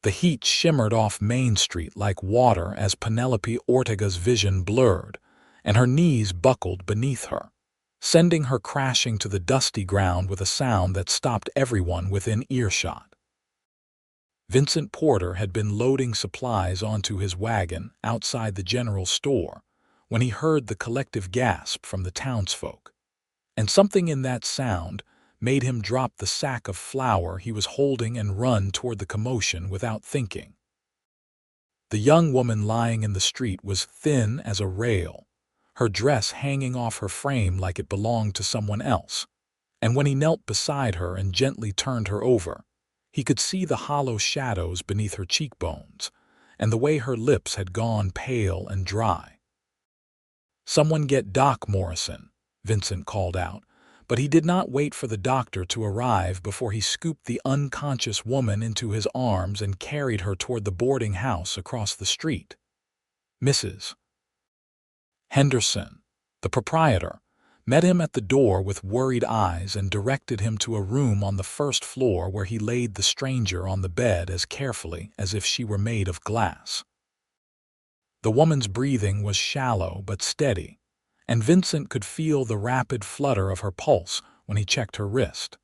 The heat shimmered off Main Street like water as Penelope Ortega's vision blurred, and her knees buckled beneath her, sending her crashing to the dusty ground with a sound that stopped everyone within earshot. Vincent Porter had been loading supplies onto his wagon outside the general store when he heard the collective gasp from the townsfolk, and something in that sound made him drop the sack of flour he was holding and run toward the commotion without thinking. The young woman lying in the street was thin as a rail, her dress hanging off her frame like it belonged to someone else, and when he knelt beside her and gently turned her over, he could see the hollow shadows beneath her cheekbones and the way her lips had gone pale and dry. "Someone get Doc Morrison," Vincent called out, but he did not wait for the doctor to arrive before he scooped the unconscious woman into his arms and carried her toward the boarding house across the street. Mrs. Henderson, the proprietor, met him at the door with worried eyes and directed him to a room on the first floor where he laid the stranger on the bed as carefully as if she were made of glass. The woman's breathing was shallow but steady, and Vincent could feel the rapid flutter of her pulse when he checked her wrist.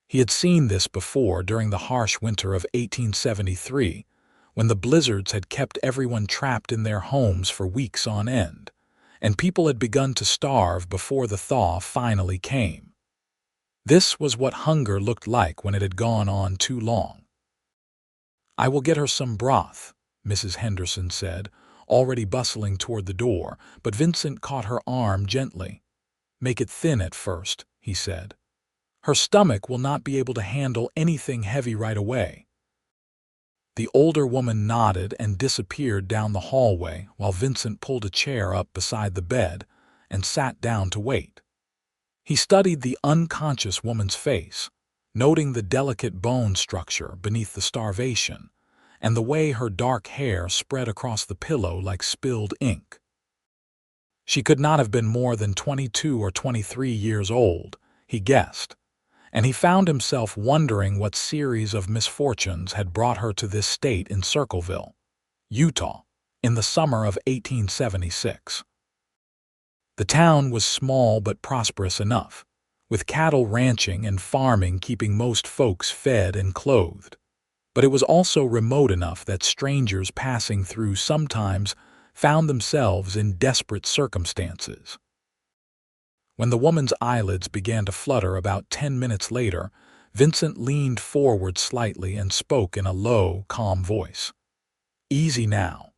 He had seen this before during the harsh winter of 1873, when the blizzards had kept everyone trapped in their homes for weeks on end, and people had begun to starve before the thaw finally came. This was what hunger looked like when it had gone on too long. "I will get her some broth," Mrs. Henderson said, already bustling toward the door, but Vincent caught her arm gently. "Make it thin at first," he said. "Her stomach will not be able to handle anything heavy right away." The older woman nodded and disappeared down the hallway while Vincent pulled a chair up beside the bed and sat down to wait. He studied the unconscious woman's face, noting the delicate bone structure beneath the starvation and the way her dark hair spread across the pillow like spilled ink. She could not have been more than 22 or 23 years old, he guessed, and he found himself wondering what series of misfortunes had brought her to this state in Circleville, Utah, in the summer of 1876. The town was small but prosperous enough, with cattle ranching and farming keeping most folks fed and clothed. But it was also remote enough that strangers passing through sometimes found themselves in desperate circumstances. When the woman's eyelids began to flutter about 10 minutes later, Vincent leaned forward slightly and spoke in a low, calm voice. "Easy now.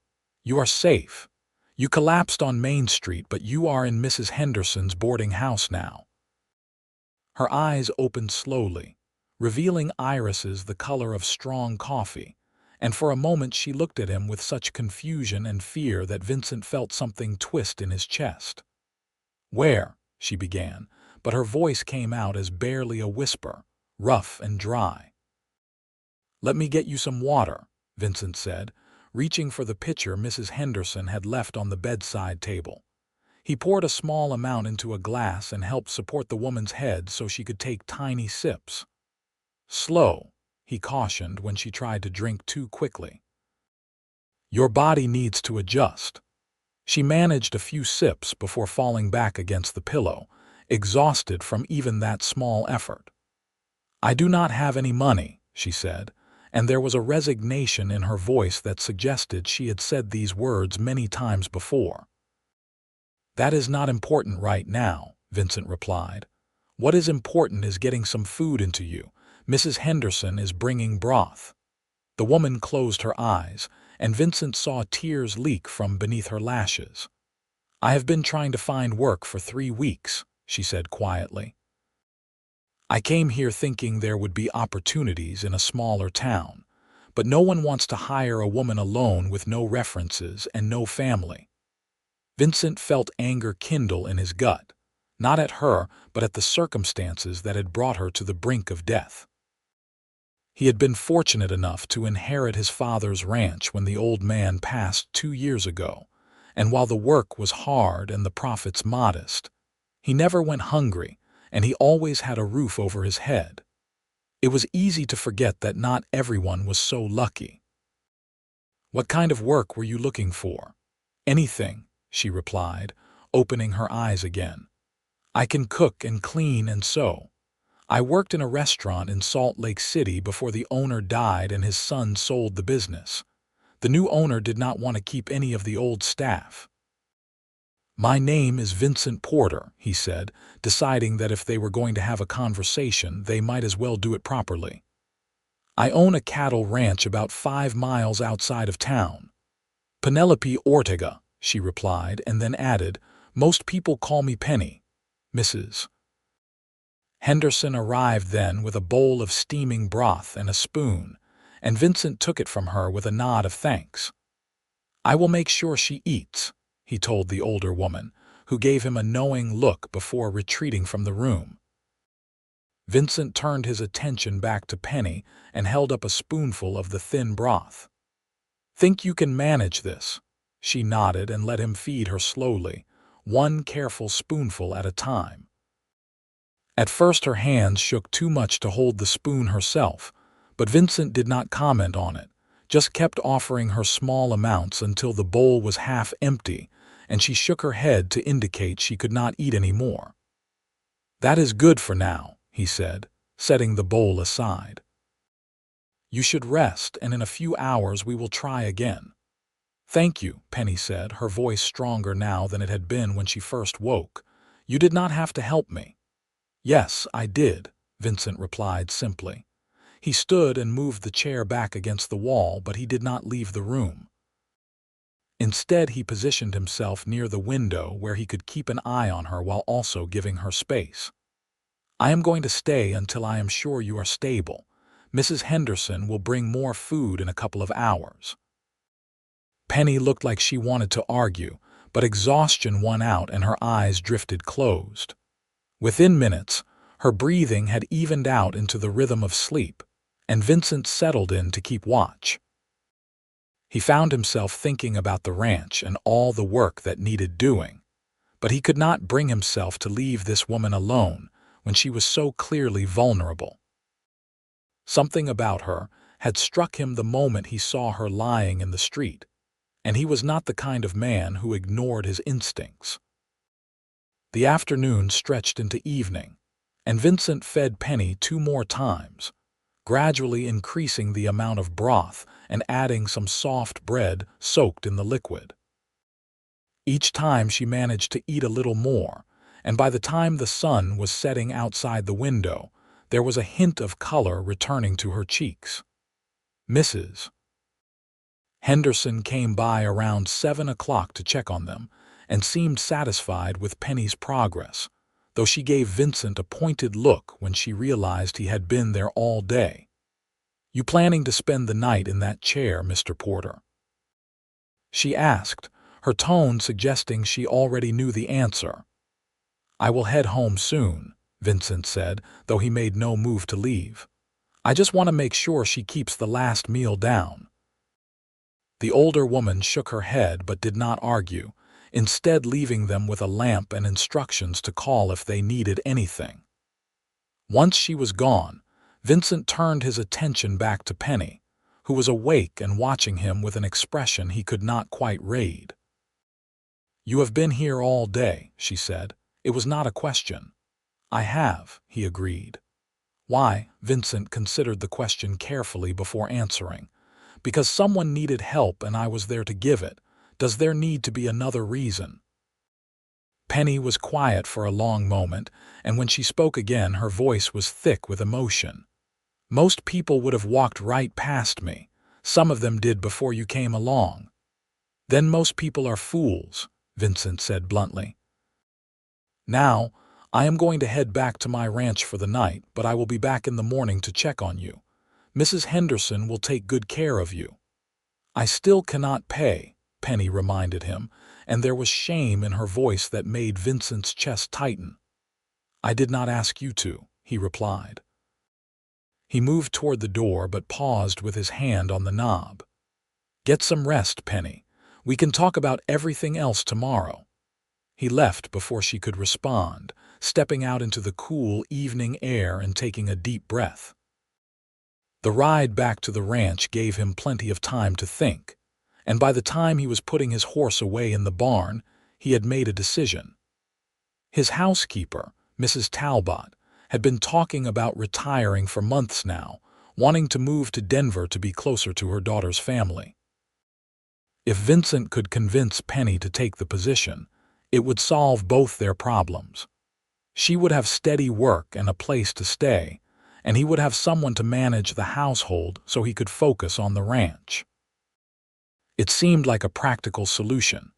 You are safe. You collapsed on Main Street, but you are in Mrs. Henderson's boarding house now." Her eyes opened slowly, revealing irises the color of strong coffee, and for a moment she looked at him with such confusion and fear that Vincent felt something twist in his chest. "Where?" she began, but her voice came out as barely a whisper, rough and dry. "Let me get you some water," Vincent said, reaching for the pitcher Mrs. Henderson had left on the bedside table. He poured a small amount into a glass and helped support the woman's head so she could take tiny sips. "Slow," he cautioned when she tried to drink too quickly. "Your body needs to adjust." She managed a few sips before falling back against the pillow, exhausted from even that small effort. "I do not have any money," she said, and there was a resignation in her voice that suggested she had said these words many times before. "That is not important right now," Vincent replied. "What is important is getting some food into you. Mrs. Henderson is bringing broth." The woman closed her eyes, and Vincent saw tears leak from beneath her lashes. "I have been trying to find work for 3 weeks," she said quietly. "I came here thinking there would be opportunities in a smaller town, but no one wants to hire a woman alone with no references and no family." Vincent felt anger kindle in his gut, not at her, but at the circumstances that had brought her to the brink of death. He had been fortunate enough to inherit his father's ranch when the old man passed 2 years ago, and while the work was hard and the profits modest, he never went hungry, and he always had a roof over his head. It was easy to forget that not everyone was so lucky. "What kind of work were you looking for?" "Anything," she replied, opening her eyes again. "I can cook and clean and sew. I worked in a restaurant in Salt Lake City before the owner died and his son sold the business. The new owner did not want to keep any of the old staff." "My name is Vincent Porter," he said, deciding that if they were going to have a conversation, they might as well do it properly. "I own a cattle ranch about 5 miles outside of town." "Penelope Ortega," she replied, and then added, "Most people call me Penny, Mrs." Henderson arrived then with a bowl of steaming broth and a spoon, and Vincent took it from her with a nod of thanks. "I will make sure she eats," he told the older woman, who gave him a knowing look before retreating from the room. Vincent turned his attention back to Penny and held up a spoonful of the thin broth. "Think you can manage this?" She nodded and let him feed her slowly, one careful spoonful at a time. At first her hands shook too much to hold the spoon herself, but Vincent did not comment on it, just kept offering her small amounts until the bowl was half empty, and she shook her head to indicate she could not eat any more. "That is good for now," he said, setting the bowl aside. "You should rest, and in a few hours we will try again." "Thank you," Penny said, her voice stronger now than it had been when she first woke. "You did not have to help me." "Yes, I did," Vincent replied simply. He stood and moved the chair back against the wall, but he did not leave the room. Instead, he positioned himself near the window where he could keep an eye on her while also giving her space. "I am going to stay until I am sure you are stable. Mrs. Henderson will bring more food in a couple of hours." Penny looked like she wanted to argue, but exhaustion won out and her eyes drifted closed. Within minutes, her breathing had evened out into the rhythm of sleep, and Vincent settled in to keep watch. He found himself thinking about the ranch and all the work that needed doing, but he could not bring himself to leave this woman alone when she was so clearly vulnerable. Something about her had struck him the moment he saw her lying in the street, and he was not the kind of man who ignored his instincts. The afternoon stretched into evening, and Vincent fed Penny 2 more times, gradually increasing the amount of broth and adding some soft bread soaked in the liquid. Each time she managed to eat a little more, and by the time the sun was setting outside the window, there was a hint of color returning to her cheeks. Mrs. Henderson came by around 7 o'clock to check on them, and seemed satisfied with Penny's progress, though she gave Vincent a pointed look when she realized he had been there all day. "You planning to spend the night in that chair, Mr. Porter?" she asked, her tone suggesting she already knew the answer. "I will head home soon," Vincent said, though he made no move to leave. "I just want to make sure she keeps the last meal down." The older woman shook her head but did not argue, instead leaving them with a lamp and instructions to call if they needed anything. Once she was gone, Vincent turned his attention back to Penny, who was awake and watching him with an expression he could not quite read. "You have been here all day," she said. It was not a question. "I have," he agreed. "Why?" Vincent considered the question carefully before answering. "Because someone needed help and I was there to give it. Does there need to be another reason?" Penny was quiet for a long moment, and when she spoke again her voice was thick with emotion. "Most people would have walked right past me. Some of them did before you came along." "Then most people are fools," Vincent said bluntly. "Now, I am going to head back to my ranch for the night, but I will be back in the morning to check on you. Mrs. Henderson will take good care of you." "I still cannot pay," Penny reminded him, and there was shame in her voice that made Vincent's chest tighten. "I did not ask you to," he replied. He moved toward the door but paused with his hand on the knob. "Get some rest, Penny. We can talk about everything else tomorrow." He left before she could respond, stepping out into the cool evening air and taking a deep breath. The ride back to the ranch gave him plenty of time to think, and by the time he was putting his horse away in the barn, he had made a decision. His housekeeper, Mrs. Talbot, had been talking about retiring for months now, wanting to move to Denver to be closer to her daughter's family. If Vincent could convince Penny to take the position, it would solve both their problems. She would have steady work and a place to stay, and he would have someone to manage the household so he could focus on the ranch. It seemed like a practical solution,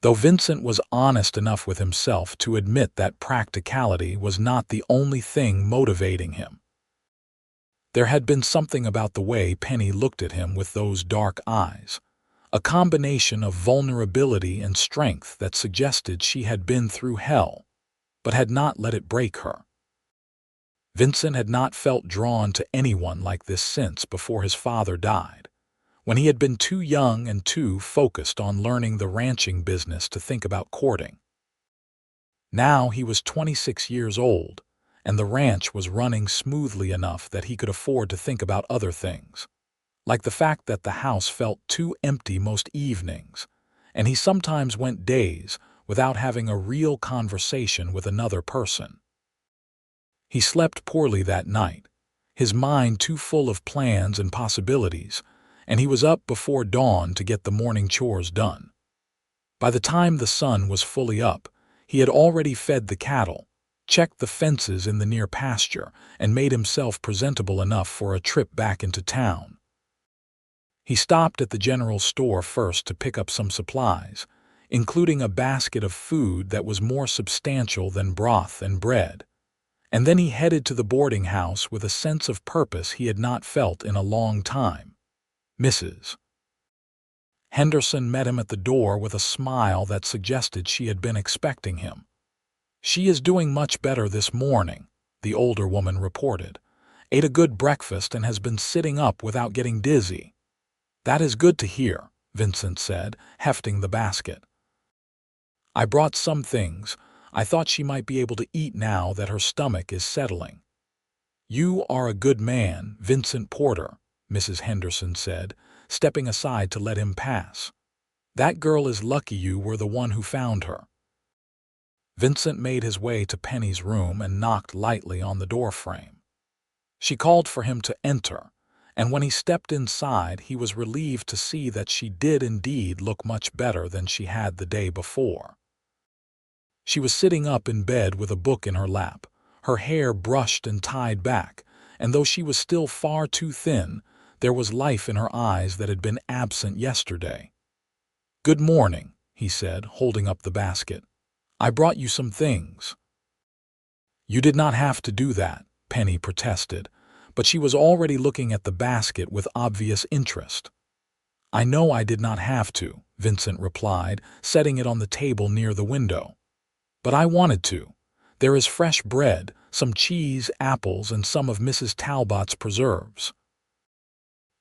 though Vincent was honest enough with himself to admit that practicality was not the only thing motivating him. There had been something about the way Penny looked at him with those dark eyes, a combination of vulnerability and strength that suggested she had been through hell, but had not let it break her. Vincent had not felt drawn to anyone like this since before his father died, when he had been too young and too focused on learning the ranching business to think about courting. Now he was 26 years old, and the ranch was running smoothly enough that he could afford to think about other things, like the fact that the house felt too empty most evenings, and he sometimes went days without having a real conversation with another person. He slept poorly that night, his mind too full of plans and possibilities, and he was up before dawn to get the morning chores done. By the time the sun was fully up, he had already fed the cattle, checked the fences in the near pasture, and made himself presentable enough for a trip back into town. He stopped at the general store first to pick up some supplies, including a basket of food that was more substantial than broth and bread, and then he headed to the boarding house with a sense of purpose he had not felt in a long time. Mrs. Henderson met him at the door with a smile that suggested she had been expecting him. "She is doing much better this morning," the older woman reported. "Ate a good breakfast and has been sitting up without getting dizzy." "That is good to hear," Vincent said, hefting the basket. "I brought some things. I thought she might be able to eat now that her stomach is settling." "You are a good man, Vincent Porter," Mrs. Henderson said, stepping aside to let him pass. "That girl is lucky you were the one who found her." Vincent made his way to Penny's room and knocked lightly on the doorframe. She called for him to enter, and when he stepped inside, he was relieved to see that she did indeed look much better than she had the day before. She was sitting up in bed with a book in her lap, her hair brushed and tied back, and though she was still far too thin, there was life in her eyes that had been absent yesterday. "Good morning," he said, holding up the basket. "I brought you some things." "You did not have to do that," Penny protested, but she was already looking at the basket with obvious interest. "I know I did not have to," Vincent replied, setting it on the table near the window. "But I wanted to. There is fresh bread, some cheese, apples, and some of Mrs. Talbot's preserves.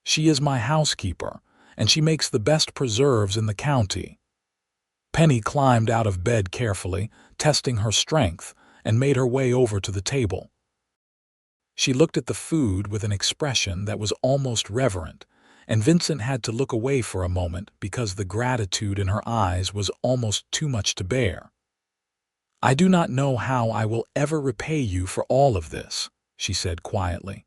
She is my housekeeper, and she makes the best preserves in the county." Penny climbed out of bed carefully, testing her strength, and made her way over to the table. She looked at the food with an expression that was almost reverent, and Vincent had to look away for a moment because the gratitude in her eyes was almost too much to bear. "I do not know how I will ever repay you for all of this," she said quietly.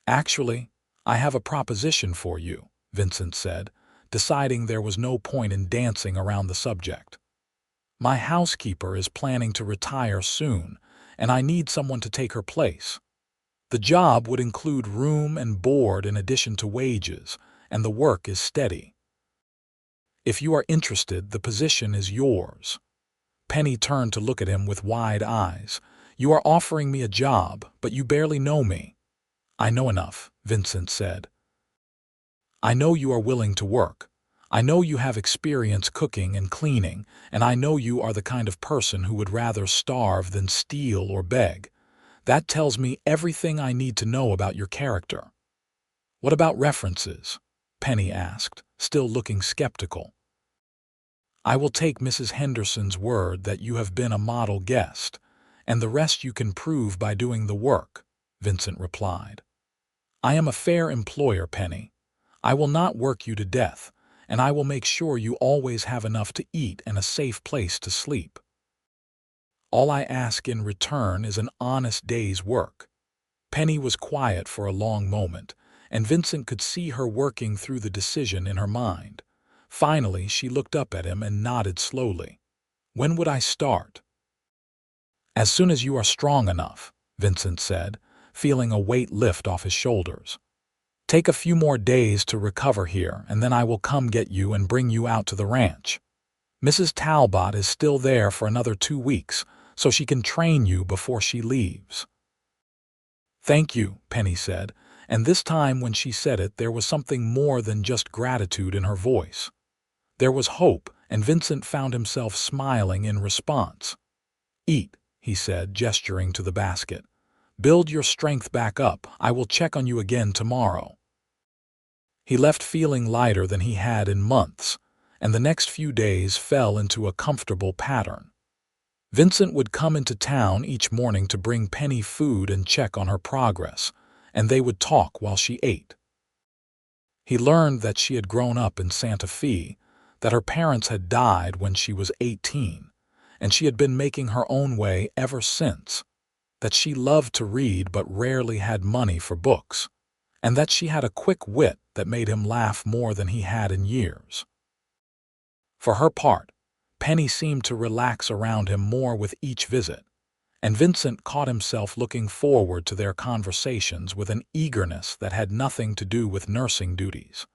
"Actually, I have a proposition for you," Vincent said, deciding there was no point in dancing around the subject. "My housekeeper is planning to retire soon, and I need someone to take her place. The job would include room and board in addition to wages, and the work is steady. If you are interested, the position is yours." Penny turned to look at him with wide eyes. "You are offering me a job, but you barely know me." "I know enough," Vincent said. "I know you are willing to work. I know you have experience cooking and cleaning, and I know you are the kind of person who would rather starve than steal or beg. That tells me everything I need to know about your character." "What about references?" Penny asked, still looking skeptical. "I will take Mrs. Henderson's word that you have been a model guest, and the rest you can prove by doing the work," Vincent replied. I am a fair employer, Penny. I will not work you to death, and I will make sure you always have enough to eat and a safe place to sleep. All I ask in return is an honest day's work." Penny was quiet for a long moment, and Vincent could see her working through the decision in her mind. Finally, she looked up at him and nodded slowly. "When would I start?" "As soon as you are strong enough," Vincent said, feeling a weight lift off his shoulders. "Take a few more days to recover here, and then I will come get you and bring you out to the ranch. Mrs. Talbot is still there for another 2 weeks, so she can train you before she leaves." "Thank you," Penny said, and this time when she said it there was something more than just gratitude in her voice. There was hope, and Vincent found himself smiling in response. "Eat," he said, gesturing to the basket. "Build your strength back up. I will check on you again tomorrow." He left feeling lighter than he had in months, and the next few days fell into a comfortable pattern. Vincent would come into town each morning to bring Penny food and check on her progress, and they would talk while she ate. He learned that she had grown up in Santa Fe, that her parents had died when she was 18, and she had been making her own way ever since, that she loved to read but rarely had money for books, and that she had a quick wit that made him laugh more than he had in years. For her part, Penny seemed to relax around him more with each visit, and Vincent caught himself looking forward to their conversations with an eagerness that had nothing to do with nursing duties.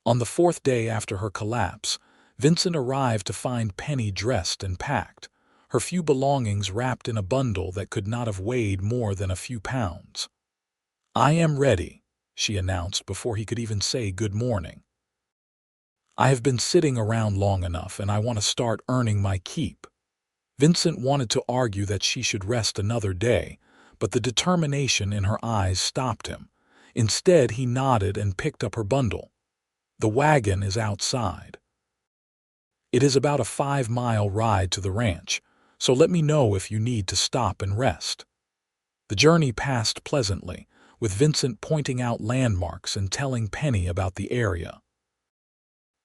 On the 4th day after her collapse, Vincent arrived to find Penny dressed and packed, her few belongings wrapped in a bundle that could not have weighed more than a few pounds. "I am ready," she announced before he could even say good morning. "I have been sitting around long enough, and I want to start earning my keep." Vincent wanted to argue that she should rest another day, but the determination in her eyes stopped him. Instead, he nodded and picked up her bundle. "The wagon is outside. It is about a 5-mile ride to the ranch, so let me know if you need to stop and rest." The journey passed pleasantly, with Vincent pointing out landmarks and telling Penny about the area.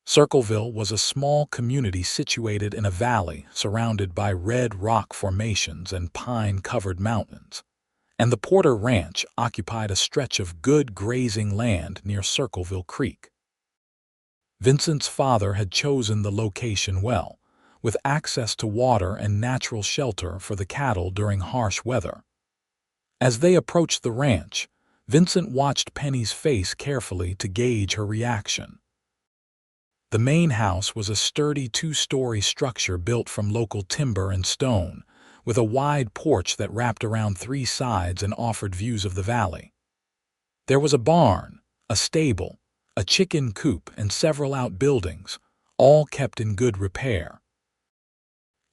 Circleville was a small community situated in a valley surrounded by red rock formations and pine-covered mountains, and the Porter Ranch occupied a stretch of good grazing land near Circleville Creek. Vincent's father had chosen the location well, with access to water and natural shelter for the cattle during harsh weather. As they approached the ranch, Vincent watched Penny's face carefully to gauge her reaction. The main house was a sturdy 2-story structure built from local timber and stone, with a wide porch that wrapped around 3 sides and offered views of the valley. There was a barn, a stable, a chicken coop, and several outbuildings, all kept in good repair.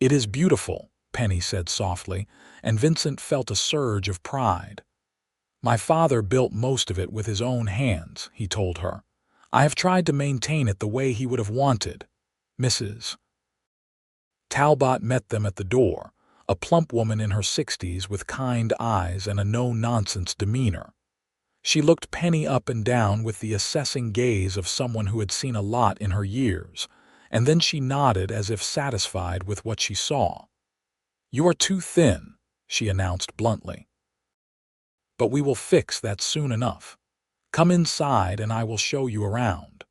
"It is beautiful," Penny said softly, and Vincent felt a surge of pride. "My father built most of it with his own hands," he told her. "I have tried to maintain it the way he would have wanted." Mrs. Talbot met them at the door, a plump woman in her 60s with kind eyes and a no-nonsense demeanor. She looked Penny up and down with the assessing gaze of someone who had seen a lot in her years, and then she nodded as if satisfied with what she saw. "You are too thin," she announced bluntly. "But we will fix that soon enough. Come inside and I will show you around."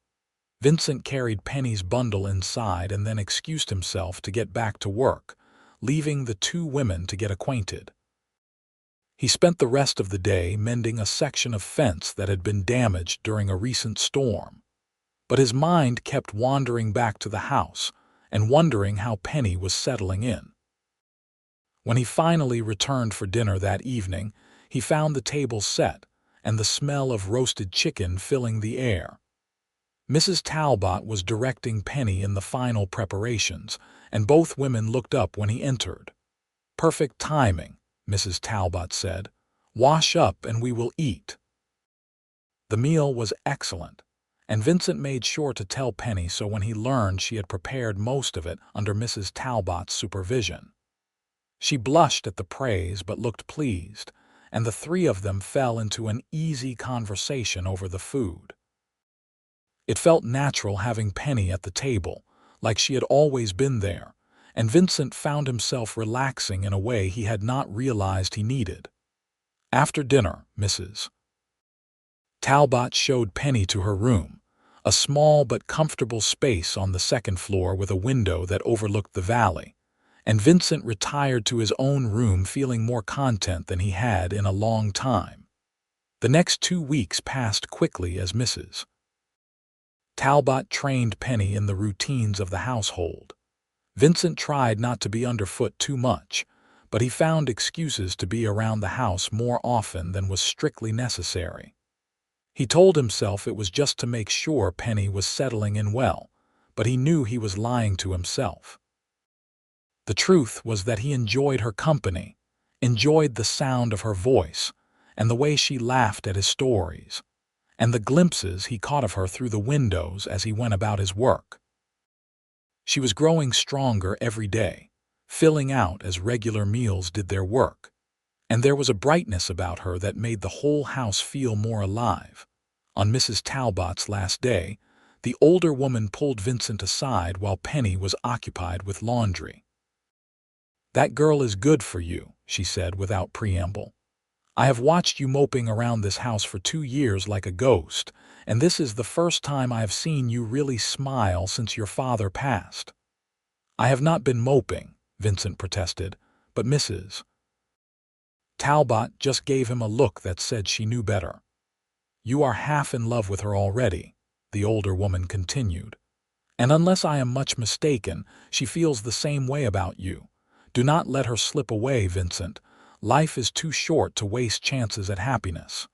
Vincent carried Penny's bundle inside and then excused himself to get back to work, leaving the 2 women to get acquainted. He spent the rest of the day mending a section of fence that had been damaged during a recent storm. But his mind kept wandering back to the house and wondering how Penny was settling in. When he finally returned for dinner that evening, he found the table set and the smell of roasted chicken filling the air. Mrs. Talbot was directing Penny in the final preparations, and both women looked up when he entered. "Perfect timing," Mrs. Talbot said. "Wash up and we will eat." The meal was excellent, and Vincent made sure to tell Penny so when he learned she had prepared most of it under Mrs. Talbot's supervision. She blushed at the praise but looked pleased, and the three of them fell into an easy conversation over the food. It felt natural having Penny at the table, like she had always been there, and Vincent found himself relaxing in a way he had not realized he needed. After dinner, Mrs. Talbot showed Penny to her room, a small but comfortable space on the second floor with a window that overlooked the valley, and Vincent retired to his own room feeling more content than he had in a long time. The next 2 weeks passed quickly as Mrs. Talbot trained Penny in the routines of the household. Vincent tried not to be underfoot too much, but he found excuses to be around the house more often than was strictly necessary. He told himself it was just to make sure Penny was settling in well, but he knew he was lying to himself. The truth was that he enjoyed her company, enjoyed the sound of her voice, and the way she laughed at his stories, and the glimpses he caught of her through the windows as he went about his work. She was growing stronger every day, filling out as regular meals did their work, and there was a brightness about her that made the whole house feel more alive. On Mrs. Talbot's last day, the older woman pulled Vincent aside while Penny was occupied with laundry. "That girl is good for you," she said without preamble. "I have watched you moping around this house for 2 years like a ghost, and this is the first time I have seen you really smile since your father passed." "I have not been moping," Vincent protested, but Mrs. Talbot just gave him a look that said she knew better. "You are half in love with her already," the older woman continued. "And unless I am much mistaken, she feels the same way about you. Do not let her slip away, Vincent. Life is too short to waste chances at happiness."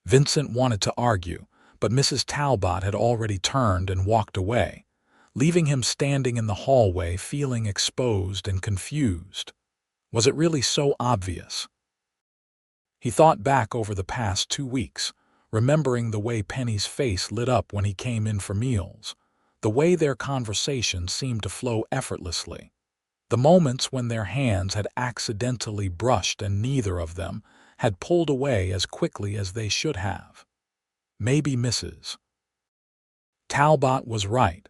Vincent wanted to argue, but Mrs. Talbot had already turned and walked away, leaving him standing in the hallway feeling exposed and confused. Was it really so obvious? He thought back over the past 2 weeks, remembering the way Penny's face lit up when he came in for meals, the way their conversation seemed to flow effortlessly, the moments when their hands had accidentally brushed and neither of them had pulled away as quickly as they should have. Maybe Mrs. Talbot was right.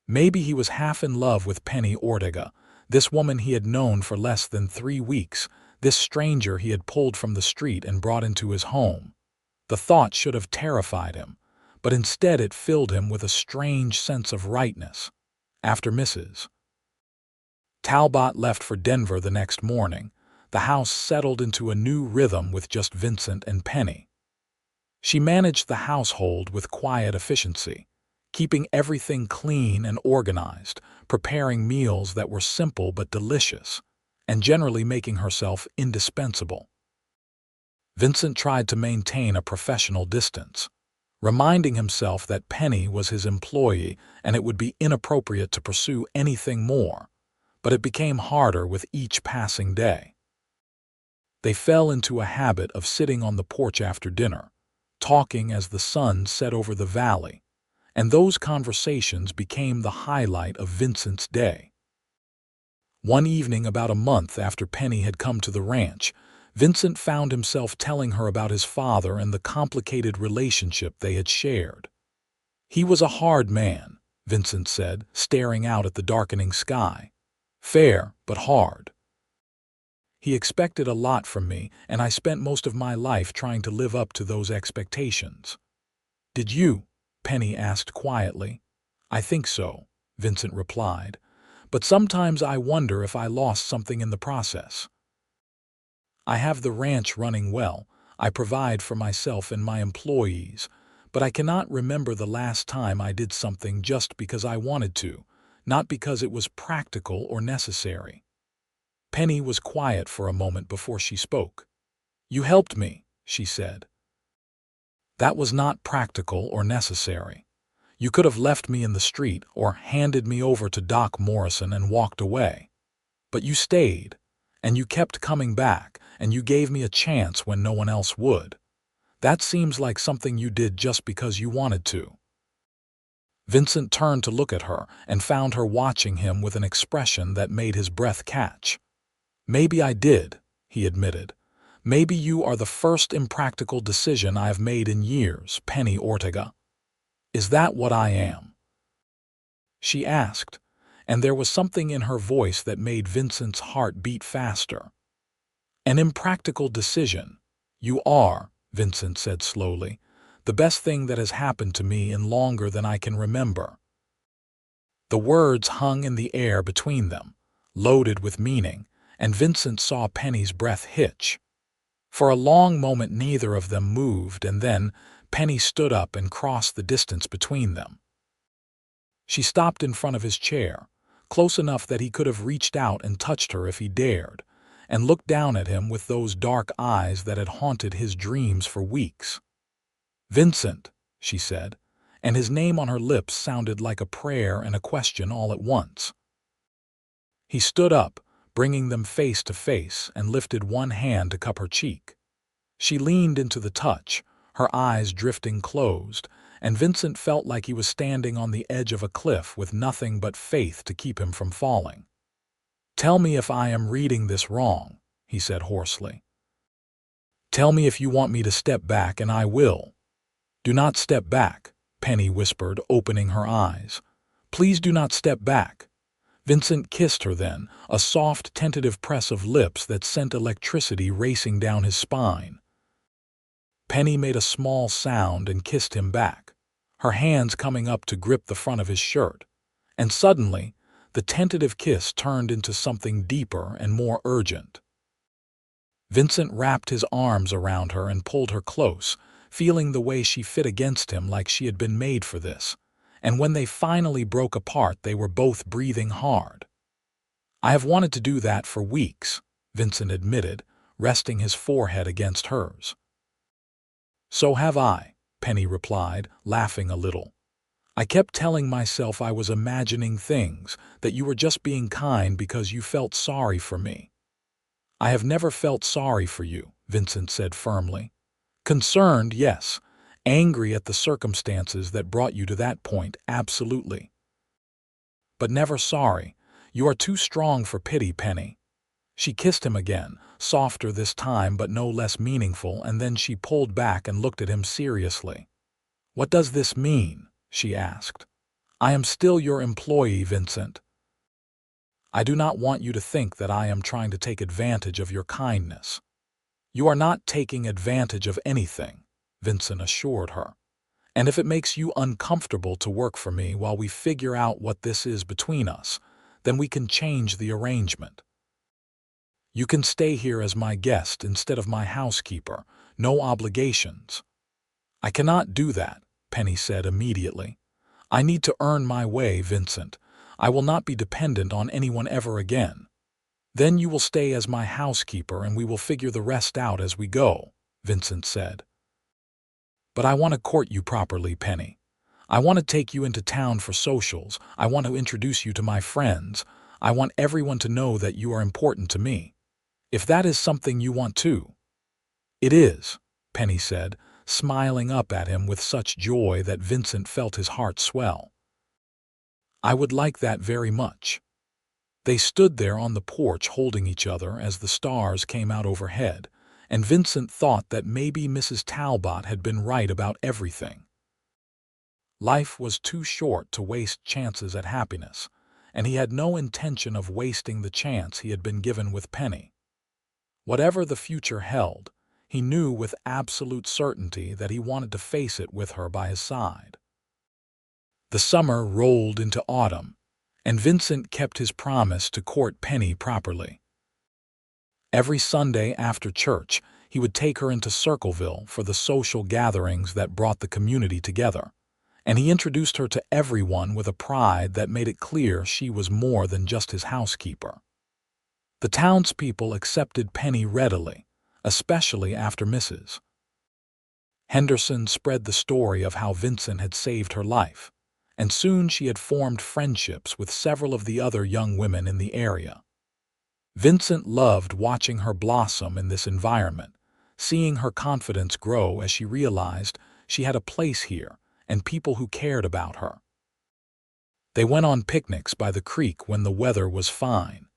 Maybe he was half in love with Penny Ortega, this woman he had known for less than 3 weeks, this stranger he had pulled from the street and brought into his home. The thought should have terrified him, but instead it filled him with a strange sense of rightness. After Mrs. Talbot left for Denver the next morning, the house settled into a new rhythm with just Vincent and Penny. She managed the household with quiet efficiency, keeping everything clean and organized, preparing meals that were simple but delicious, and generally making herself indispensable. Vincent tried to maintain a professional distance, reminding himself that Penny was his employee and it would be inappropriate to pursue anything more, but it became harder with each passing day. They fell into a habit of sitting on the porch after dinner, talking as the sun set over the valley, and those conversations became the highlight of Vincent's day. One evening about a month after Penny had come to the ranch, Vincent found himself telling her about his father and the complicated relationship they had shared. "He was a hard man," Vincent said, staring out at the darkening sky. "Fair, but hard. He expected a lot from me, and I spent most of my life trying to live up to those expectations." "Did you?" Penny asked quietly. "I think so," Vincent replied, "but sometimes I wonder if I lost something in the process. I have the ranch running well, I provide for myself and my employees, but I cannot remember the last time I did something just because I wanted to, not because it was practical or necessary." Penny was quiet for a moment before she spoke. "You helped me," she said. "That was not practical or necessary. You could have left me in the street or handed me over to Doc Morrison and walked away. But you stayed, and you kept coming back, and you gave me a chance when no one else would. That seems like something you did just because you wanted to." Vincent turned to look at her and found her watching him with an expression that made his breath catch. "Maybe I did," he admitted. Maybe you are the first impractical decision I have made in years, Penny Ortega. Is that what I am?" she asked, and there was something in her voice that made Vincent's heart beat faster. "An impractical decision. You are," Vincent said slowly, "the best thing that has happened to me in longer than I can remember." The words hung in the air between them, loaded with meaning, and Vincent saw Penny's breath hitch. For a long moment neither of them moved, and then Penny stood up and crossed the distance between them. She stopped in front of his chair, close enough that he could have reached out and touched her if he dared, and looked down at him with those dark eyes that had haunted his dreams for weeks. "Vincent," she said, and his name on her lips sounded like a prayer and a question all at once. He stood up, bringing them face to face, and lifted one hand to cup her cheek. She leaned into the touch, her eyes drifting closed, and Vincent felt like he was standing on the edge of a cliff with nothing but faith to keep him from falling. "Tell me if I am reading this wrong," he said hoarsely. "Tell me if you want me to step back, and I will." "Do not step back," Penny whispered, opening her eyes. "Please do not step back." Vincent kissed her then, a soft, tentative press of lips that sent electricity racing down his spine. Penny made a small sound and kissed him back, her hands coming up to grip the front of his shirt. And suddenly, the tentative kiss turned into something deeper and more urgent. Vincent wrapped his arms around her and pulled her close, feeling the way she fit against him like she had been made for this. And when they finally broke apart, they were both breathing hard. "I have wanted to do that for weeks," Vincent admitted, resting his forehead against hers. "So have I," Penny replied, laughing a little. "I kept telling myself I was imagining things, that you were just being kind because you felt sorry for me." "I have never felt sorry for you," Vincent said firmly. "Concerned, yes. Angry at the circumstances that brought you to that point, absolutely. But never sorry. You are too strong for pity, Penny." She kissed him again, softer this time but no less meaningful, and then she pulled back and looked at him seriously. "What does this mean?" she asked. "I am still your employee, Vincent. I do not want you to think that I am trying to take advantage of your kindness." "You are not taking advantage of anything," Vincent assured her. "And if it makes you uncomfortable to work for me while we figure out what this is between us, then we can change the arrangement. You can stay here as my guest instead of my housekeeper, no obligations." "I cannot do that," Penny said immediately. "I need to earn my way, Vincent. I will not be dependent on anyone ever again." "Then you will stay as my housekeeper and we will figure the rest out as we go," Vincent said. "But I want to court you properly, Penny. I want to take you into town for socials. I want to introduce you to my friends. I want everyone to know that you are important to me. If that is something you want too." "It is," Penny said, smiling up at him with such joy that Vincent felt his heart swell. "I would like that very much." They stood there on the porch holding each other as the stars came out overhead, and Vincent thought that maybe Mrs. Talbot had been right about everything. Life was too short to waste chances at happiness, and he had no intention of wasting the chance he had been given with Penny. Whatever the future held, he knew with absolute certainty that he wanted to face it with her by his side. The summer rolled into autumn, and Vincent kept his promise to court Penny properly. Every Sunday after church, he would take her into Circleville for the social gatherings that brought the community together, and he introduced her to everyone with a pride that made it clear she was more than just his housekeeper. The townspeople accepted Penny readily, especially after Mrs. Henderson spread the story of how Vincent had saved her life, and soon she had formed friendships with several of the other young women in the area. Vincent loved watching her blossom in this environment, seeing her confidence grow as she realized she had a place here and people who cared about her. They went on picnics by the creek when the weather was fine,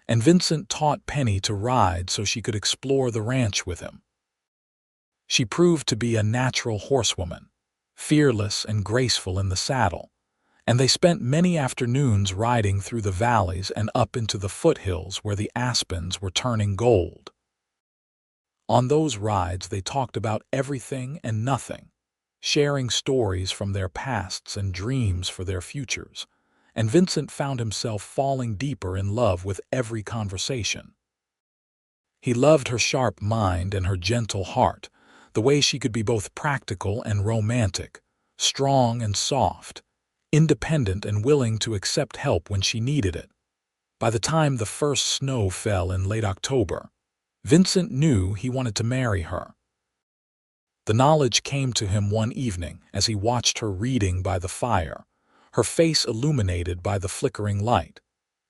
and Vincent taught Penny to ride so she could explore the ranch with him. She proved to be a natural horsewoman, fearless and graceful in the saddle, and they spent many afternoons riding through the valleys and up into the foothills where the aspens were turning gold. On those rides they talked about everything and nothing, sharing stories from their pasts and dreams for their futures, and Vincent found himself falling deeper in love with every conversation. He loved her sharp mind and her gentle heart, the way she could be both practical and romantic, strong and soft, independent and willing to accept help when she needed it. By the time the first snow fell in late October, Vincent knew he wanted to marry her. The knowledge came to him one evening as he watched her reading by the fire, her face illuminated by the flickering light,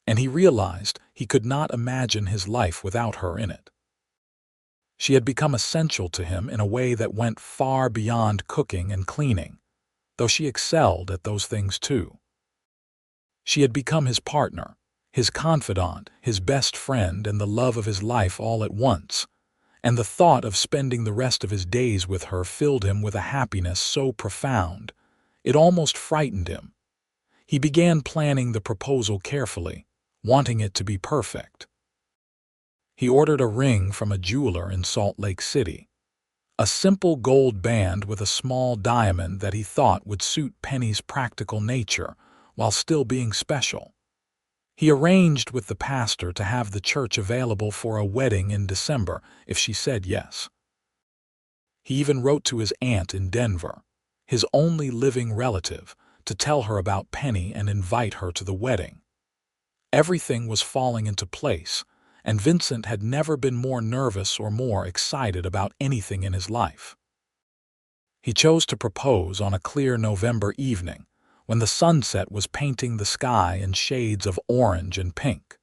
and he realized he could not imagine his life without her in it. She had become essential to him in a way that went far beyond cooking and cleaning, though she excelled at those things too. She had become his partner, his confidant, his best friend, and the love of his life all at once, and the thought of spending the rest of his days with her filled him with a happiness so profound, it almost frightened him. He began planning the proposal carefully, wanting it to be perfect. He ordered a ring from a jeweler in Salt Lake City, a simple gold band with a small diamond that he thought would suit Penny's practical nature while still being special. He arranged with the pastor to have the church available for a wedding in December if she said yes. He even wrote to his aunt in Denver, his only living relative, to tell her about Penny and invite her to the wedding. Everything was falling into place, and Vincent had never been more nervous or more excited about anything in his life. He chose to propose on a clear November evening, when the sunset was painting the sky in shades of orange and pink.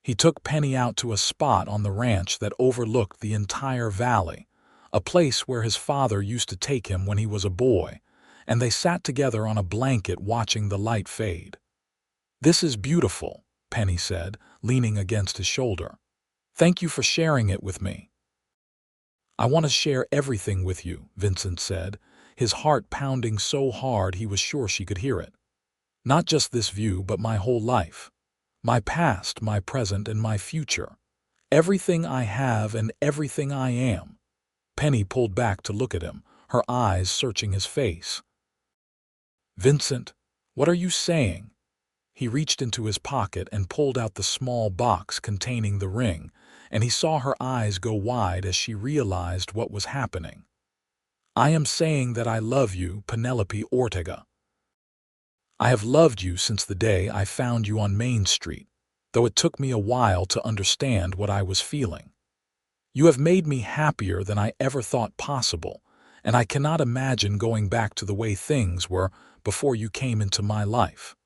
He took Penny out to a spot on the ranch that overlooked the entire valley, a place where his father used to take him when he was a boy, and they sat together on a blanket watching the light fade. "This is beautiful," Penny said, leaning against his shoulder. "Thank you for sharing it with me." "I want to share everything with you," Vincent said, his heart pounding so hard he was sure she could hear it. "Not just this view, but my whole life. My past, my present, and my future. Everything I have and everything I am." Penny pulled back to look at him, her eyes searching his face. "Vincent, what are you saying?" He reached into his pocket and pulled out the small box containing the ring, and he saw her eyes go wide as she realized what was happening. "I am saying that I love you, Penelope Ortega. I have loved you since the day I found you on Main Street, though it took me a while to understand what I was feeling. You have made me happier than I ever thought possible, and I cannot imagine going back to the way things were before you came into my life.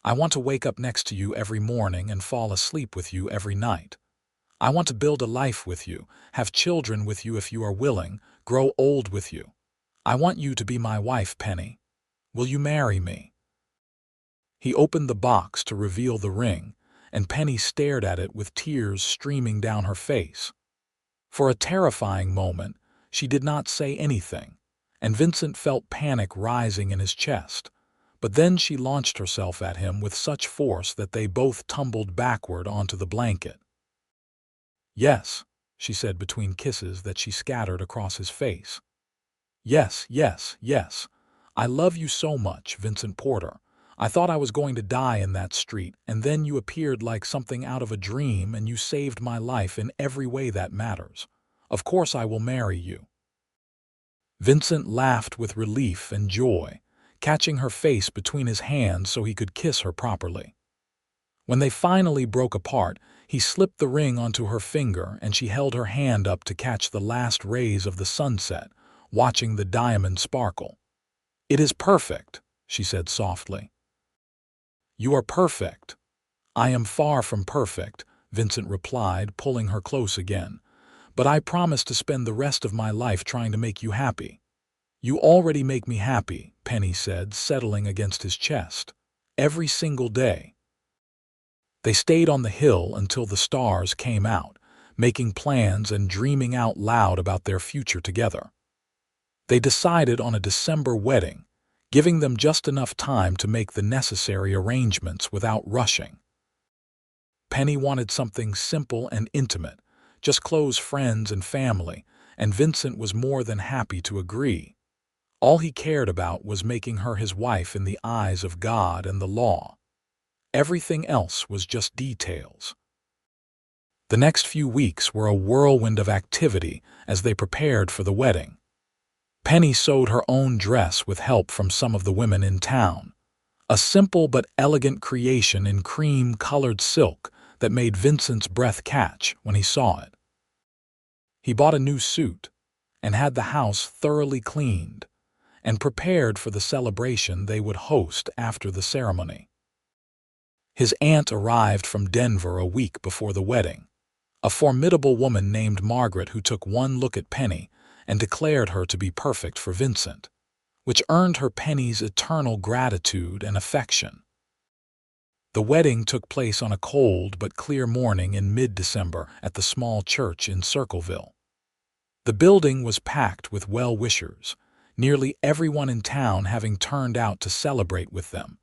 I want to wake up next to you every morning and fall asleep with you every night. I want to build a life with you, have children with you if you are willing, grow old with you. I want you to be my wife, Penny. Will you marry me?" He opened the box to reveal the ring, and Penny stared at it with tears streaming down her face. For a terrifying moment, she did not say anything, and Vincent felt panic rising in his chest. But then she launched herself at him with such force that they both tumbled backward onto the blanket. "Yes," she said between kisses that she scattered across his face. "Yes, yes, yes. I love you so much, Vincent Porter. I thought I was going to die in that street, and then you appeared like something out of a dream and you saved my life in every way that matters. Of course I will marry you." Vincent laughed with relief and joy, catching her face between his hands so he could kiss her properly. When they finally broke apart, he slipped the ring onto her finger and she held her hand up to catch the last rays of the sunset, watching the diamond sparkle. "It is perfect," she said softly. "You are perfect." "I am far from perfect," Vincent replied, pulling her close again. "But I promise to spend the rest of my life trying to make you happy." "You already make me happy," Penny said, settling against his chest. "Every single day." They stayed on the hill until the stars came out, making plans and dreaming out loud about their future together. They decided on a December wedding, giving them just enough time to make the necessary arrangements without rushing. Penny wanted something simple and intimate, just close friends and family, and Vincent was more than happy to agree. All he cared about was making her his wife in the eyes of God and the law. Everything else was just details. The next few weeks were a whirlwind of activity as they prepared for the wedding. Penny sewed her own dress with help from some of the women in town, a simple but elegant creation in cream-colored silk that made Vincent's breath catch when he saw it. He bought a new suit and had the house thoroughly cleaned and prepared for the celebration they would host after the ceremony. His aunt arrived from Denver a week before the wedding, a formidable woman named Margaret who took one look at Penny and declared her to be perfect for Vincent, which earned her Penny's eternal gratitude and affection. The wedding took place on a cold but clear morning in mid-December at the small church in Circleville. The building was packed with well-wishers, nearly everyone in town having turned out to celebrate with them,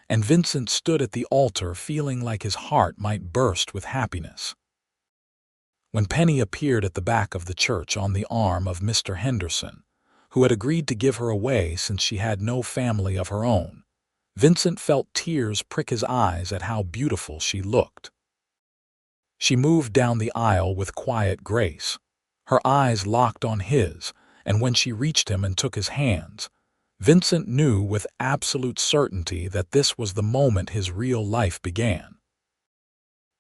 and Vincent stood at the altar feeling like his heart might burst with happiness. When Penny appeared at the back of the church on the arm of Mr. Henderson, who had agreed to give her away since she had no family of her own, Vincent felt tears prick his eyes at how beautiful she looked. She moved down the aisle with quiet grace, her eyes locked on his, and when she reached him and took his hands, Vincent knew with absolute certainty that this was the moment his real life began.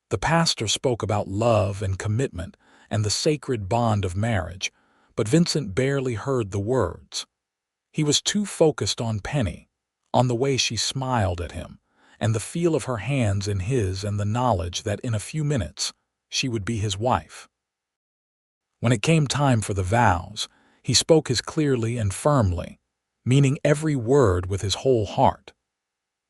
The pastor spoke about love and commitment and the sacred bond of marriage, but Vincent barely heard the words. He was too focused on Penny, on the way she smiled at him, and the feel of her hands in his and the knowledge that in a few minutes she would be his wife. When it came time for the vows, he spoke as clearly and firmly, meaning every word with his whole heart.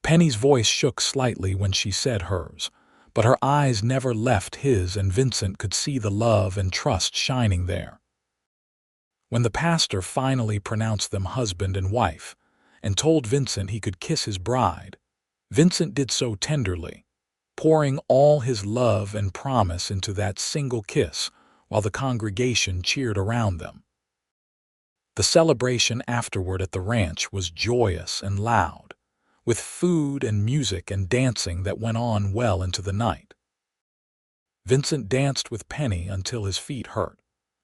Penny's voice shook slightly when she said hers, but her eyes never left his and Vincent could see the love and trust shining there. When the pastor finally pronounced them husband and wife and told Vincent he could kiss his bride, Vincent did so tenderly, pouring all his love and promise into that single kiss while the congregation cheered around them. The celebration afterward at the ranch was joyous and loud, with food and music and dancing that went on well into the night. Vincent danced with Penny until his feet hurt,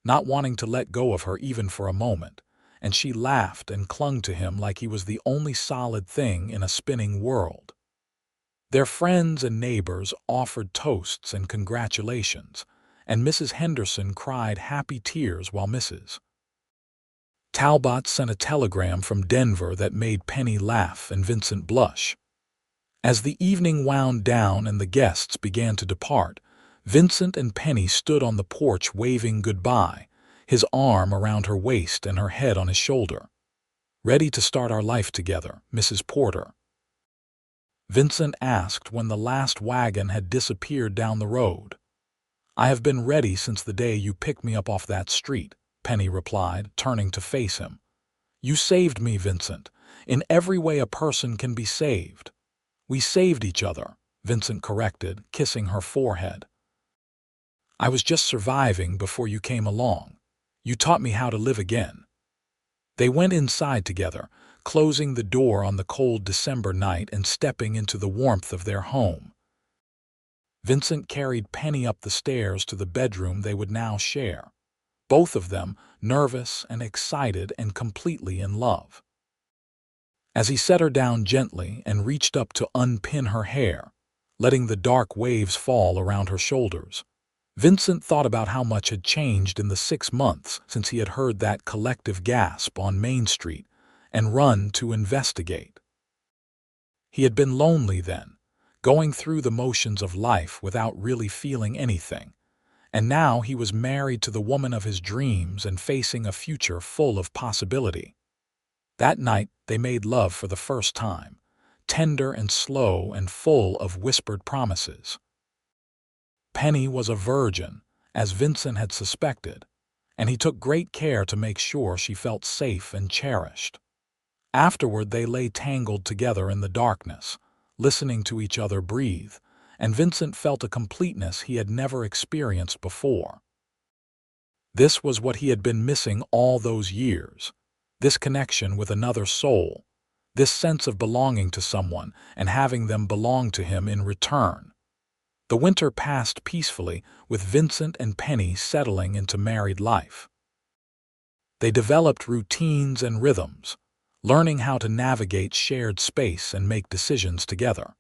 not wanting to let go of her even for a moment, and she laughed and clung to him like he was the only solid thing in a spinning world. Their friends and neighbors offered toasts and congratulations, and Mrs. Henderson cried happy tears while Mrs. Talbot sent a telegram from Denver that made Penny laugh and Vincent blush. As the evening wound down and the guests began to depart, Vincent and Penny stood on the porch waving goodbye, his arm around her waist and her head on his shoulder. "Ready to start our life together, Mrs. Porter?" Vincent asked when the last wagon had disappeared down the road. "I have been ready since the day you picked me up off that street," Penny replied, turning to face him. "You saved me, Vincent, in every way a person can be saved." "We saved each other," Vincent corrected, kissing her forehead. "I was just surviving before you came along. You taught me how to live again." They went inside together, closing the door on the cold December night and stepping into the warmth of their home. Vincent carried Penny up the stairs to the bedroom they would now share, both of them nervous and excited and completely in love. As he set her down gently and reached up to unpin her hair, letting the dark waves fall around her shoulders, Vincent thought about how much had changed in the 6 months since he had heard that collective gasp on Main Street and run to investigate. He had been lonely then, going through the motions of life without really feeling anything, and now he was married to the woman of his dreams and facing a future full of possibility. That night they made love for the first time, tender and slow and full of whispered promises. Penny was a virgin, as Vincent had suspected, and he took great care to make sure she felt safe and cherished. Afterward, they lay tangled together in the darkness, listening to each other breathe, and Vincent felt a completeness he had never experienced before. This was what he had been missing all those years, this connection with another soul, this sense of belonging to someone and having them belong to him in return. The winter passed peacefully, with Vincent and Penny settling into married life. They developed routines and rhythms, learning how to navigate shared space and make decisions together.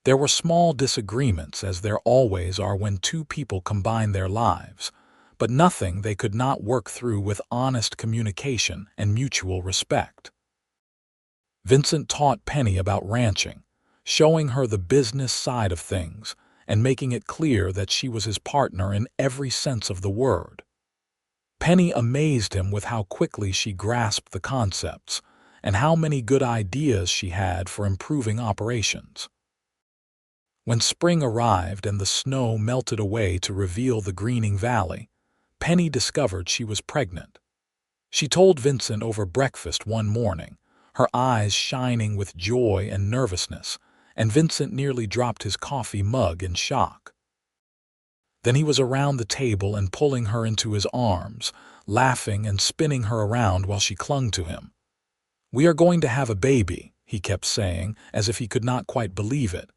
There were small disagreements, as there always are when two people combine their lives, but nothing they could not work through with honest communication and mutual respect. Vincent taught Penny about ranching, showing her the business side of things and making it clear that she was his partner in every sense of the word. Penny amazed him with how quickly she grasped the concepts and how many good ideas she had for improving operations. When spring arrived and the snow melted away to reveal the greening valley, Penny discovered she was pregnant. She told Vincent over breakfast one morning, her eyes shining with joy and nervousness, and Vincent nearly dropped his coffee mug in shock. Then he was around the table and pulling her into his arms, laughing and spinning her around while she clung to him. "We are going to have a baby," he kept saying, as if he could not quite believe it.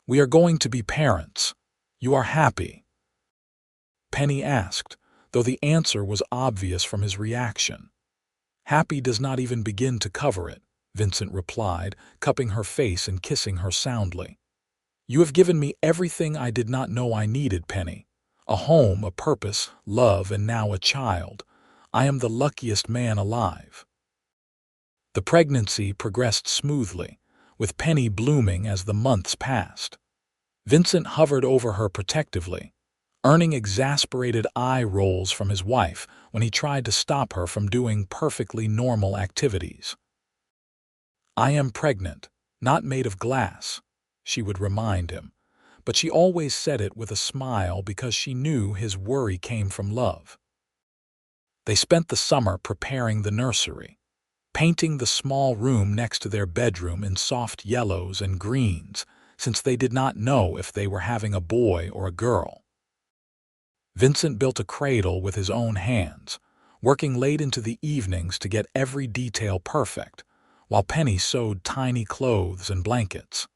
"We are going to be parents. You are happy?" Penny asked, though the answer was obvious from his reaction. "Happy does not even begin to cover it," Vincent replied, cupping her face and kissing her soundly. "You have given me everything I did not know I needed, Penny. A home, a purpose, love, and now a child. I am the luckiest man alive." The pregnancy progressed smoothly, with Penny blooming as the months passed. Vincent hovered over her protectively, earning exasperated eye rolls from his wife when he tried to stop her from doing perfectly normal activities. "I am pregnant, not made of glass," she would remind him, but she always said it with a smile because she knew his worry came from love. They spent the summer preparing the nursery, painting the small room next to their bedroom in soft yellows and greens, since they did not know if they were having a boy or a girl. Vincent built a cradle with his own hands, working late into the evenings to get every detail perfect, while Penny sewed tiny clothes and blankets.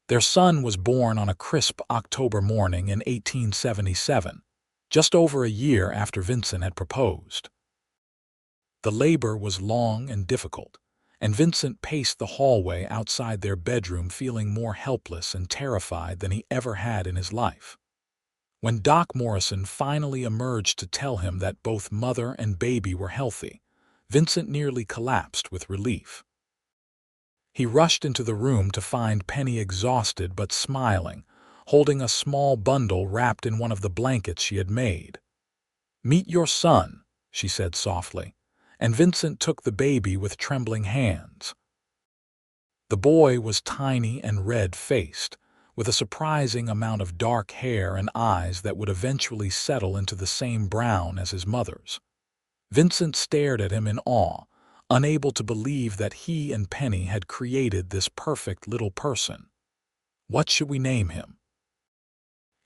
Their son was born on a crisp October morning in 1877, just over a year after Vincent had proposed. The labor was long and difficult, and Vincent paced the hallway outside their bedroom feeling more helpless and terrified than he ever had in his life. When Doc Morrison finally emerged to tell him that both mother and baby were healthy, Vincent nearly collapsed with relief. He rushed into the room to find Penny exhausted but smiling, holding a small bundle wrapped in one of the blankets she had made. "Meet your son," she said softly, and Vincent took the baby with trembling hands. The boy was tiny and red-faced, with a surprising amount of dark hair and eyes that would eventually settle into the same brown as his mother's. Vincent stared at him in awe, unable to believe that he and Penny had created this perfect little person. "What should we name him?"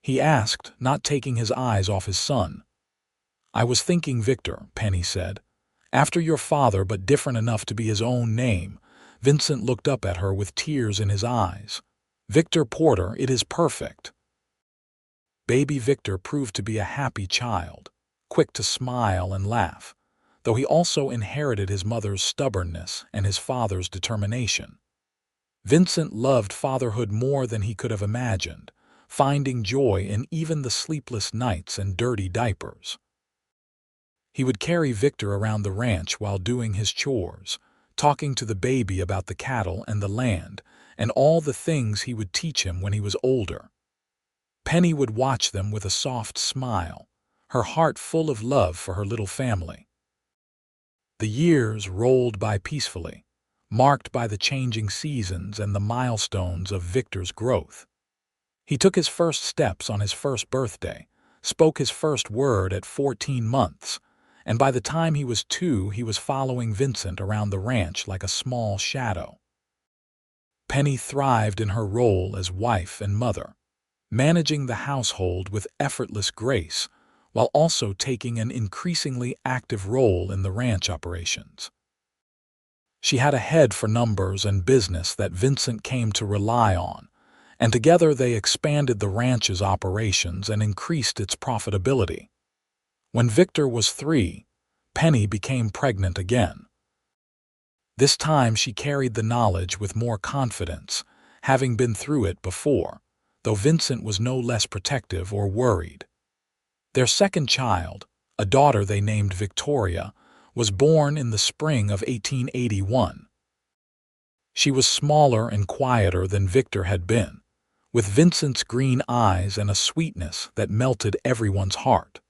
he asked, not taking his eyes off his son. "I was thinking Victor," Penny said. "After your father, but different enough to be his own name." Vincent looked up at her with tears in his eyes. "Victor Porter, it is perfect." Baby Victor proved to be a happy child, quick to smile and laugh, though he also inherited his mother's stubbornness and his father's determination. Vincent loved fatherhood more than he could have imagined, finding joy in even the sleepless nights and dirty diapers. He would carry Victor around the ranch while doing his chores, talking to the baby about the cattle and the land, and all the things he would teach him when he was older. Penny would watch them with a soft smile, her heart full of love for her little family. The years rolled by peacefully, marked by the changing seasons and the milestones of Victor's growth. He took his first steps on his first birthday, spoke his first word at 14 months, and by the time he was 2, he was following Vincent around the ranch like a small shadow. Penny thrived in her role as wife and mother, managing the household with effortless grace, while also taking an increasingly active role in the ranch operations. She had a head for numbers and business that Vincent came to rely on, and together they expanded the ranch's operations and increased its profitability. When Victor was 3, Penny became pregnant again. This time she carried the knowledge with more confidence, having been through it before, though Vincent was no less protective or worried. Their second child, a daughter they named Victoria, was born in the spring of 1881. She was smaller and quieter than Victor had been, with Vincent's green eyes and a sweetness that melted everyone's heart.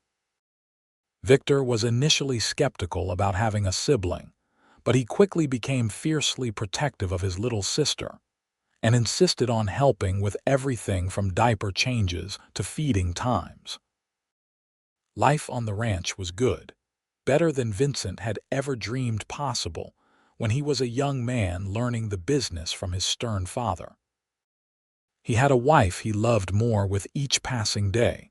Victor was initially skeptical about having a sibling, but he quickly became fiercely protective of his little sister and insisted on helping with everything from diaper changes to feeding times. Life on the ranch was good, better than Vincent had ever dreamed possible when he was a young man learning the business from his stern father. He had a wife he loved more with each passing day,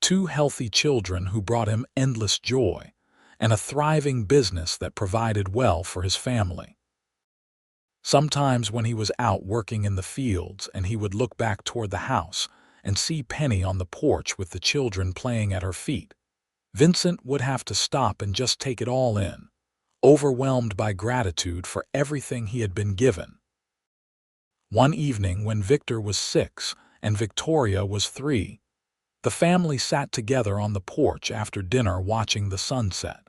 2 healthy children who brought him endless joy, and a thriving business that provided well for his family. Sometimes when he was out working in the fields and he would look back toward the house and see Penny on the porch with the children playing at her feet, Vincent would have to stop and just take it all in, overwhelmed by gratitude for everything he had been given. One evening when Victor was 6 and Victoria was 3, the family sat together on the porch after dinner watching the sunset.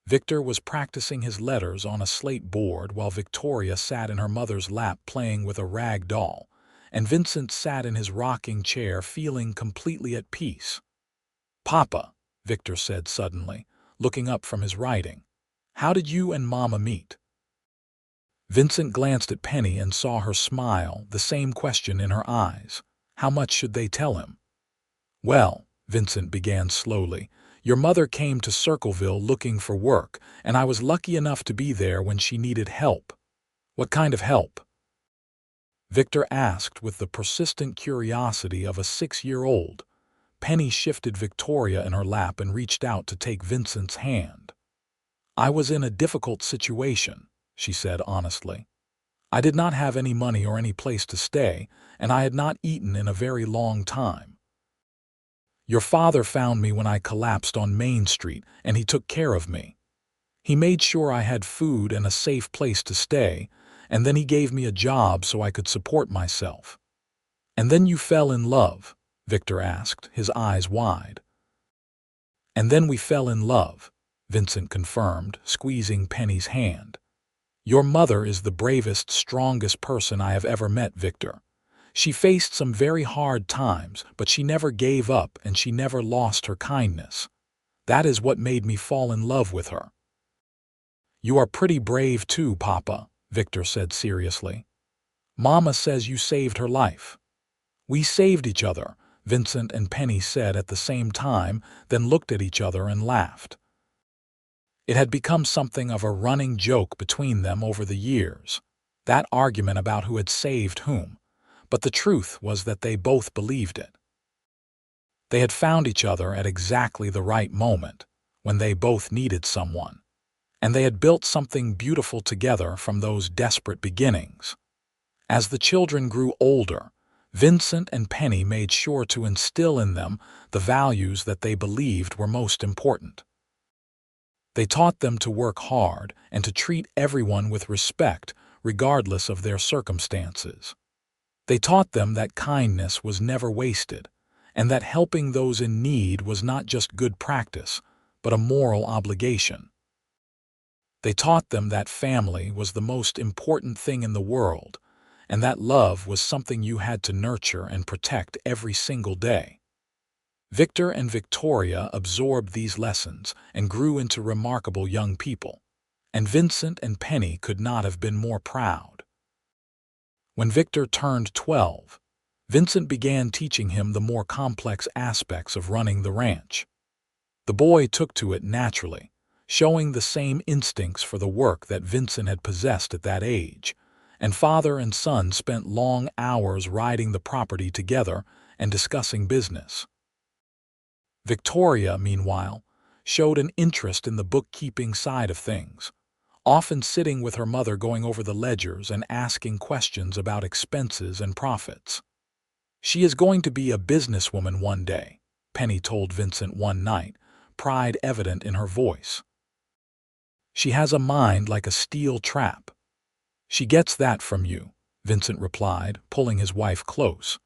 Victor was practicing his letters on a slate board while Victoria sat in her mother's lap playing with a rag doll, and Vincent sat in his rocking chair feeling completely at peace. "Papa," Victor said suddenly, looking up from his writing, "how did you and Mama meet?" Vincent glanced at Penny and saw her smile, the same question in her eyes. How much should they tell him? "Well," Vincent began slowly, "your mother came to Circleville looking for work, and I was lucky enough to be there when she needed help." "What kind of help?" Victor asked with the persistent curiosity of a 6-year-old. Penny shifted Victoria in her lap and reached out to take Vincent's hand. "I was in a difficult situation," she said honestly. "I did not have any money or any place to stay, and I had not eaten in a very long time. Your father found me when I collapsed on Main Street, and he took care of me. He made sure I had food and a safe place to stay, and then he gave me a job so I could support myself." "And then you fell in love?" Victor asked, his eyes wide. "And then we fell in love," Vincent confirmed, squeezing Penny's hand. "Your mother is the bravest, strongest person I have ever met, Victor. She faced some very hard times, but she never gave up and she never lost her kindness. That is what made me fall in love with her." "You are pretty brave too, Papa," Victor said seriously. "Mama says you saved her life." "We saved each other," Vincent and Penny said at the same time, then looked at each other and laughed. It had become something of a running joke between them over the years, that argument about who had saved whom, but the truth was that they both believed it. They had found each other at exactly the right moment, when they both needed someone, and they had built something beautiful together from those desperate beginnings. As the children grew older, Vincent and Penny made sure to instill in them the values that they believed were most important. They taught them to work hard and to treat everyone with respect, regardless of their circumstances. They taught them that kindness was never wasted, and that helping those in need was not just good practice, but a moral obligation. They taught them that family was the most important thing in the world, and that love was something you had to nurture and protect every single day. Victor and Victoria absorbed these lessons and grew into remarkable young people, and Vincent and Penny could not have been more proud. When Victor turned 12, Vincent began teaching him the more complex aspects of running the ranch. The boy took to it naturally, showing the same instincts for the work that Vincent had possessed at that age, and father and son spent long hours riding the property together and discussing business. Victoria, meanwhile, showed an interest in the bookkeeping side of things, often sitting with her mother going over the ledgers and asking questions about expenses and profits. "She is going to be a businesswoman one day," Penny told Vincent one night, pride evident in her voice. "She has a mind like a steel trap." "She gets that from you," Vincent replied, pulling his wife close.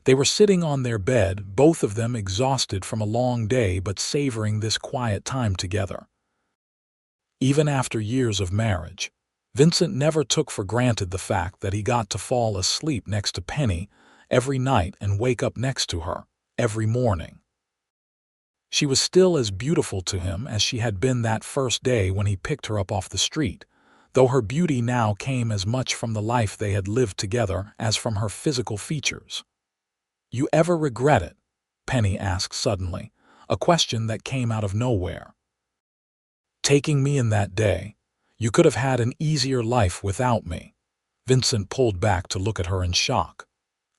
They were sitting on their bed, both of them exhausted from a long day but savoring this quiet time together. Even after years of marriage, Vincent never took for granted the fact that he got to fall asleep next to Penny every night and wake up next to her every morning. She was still as beautiful to him as she had been that first day when he picked her up off the street, though her beauty now came as much from the life they had lived together as from her physical features. "You ever regret it?" Penny asked suddenly, a question that came out of nowhere. "Taking me in that day. You could have had an easier life without me." Vincent pulled back to look at her in shock.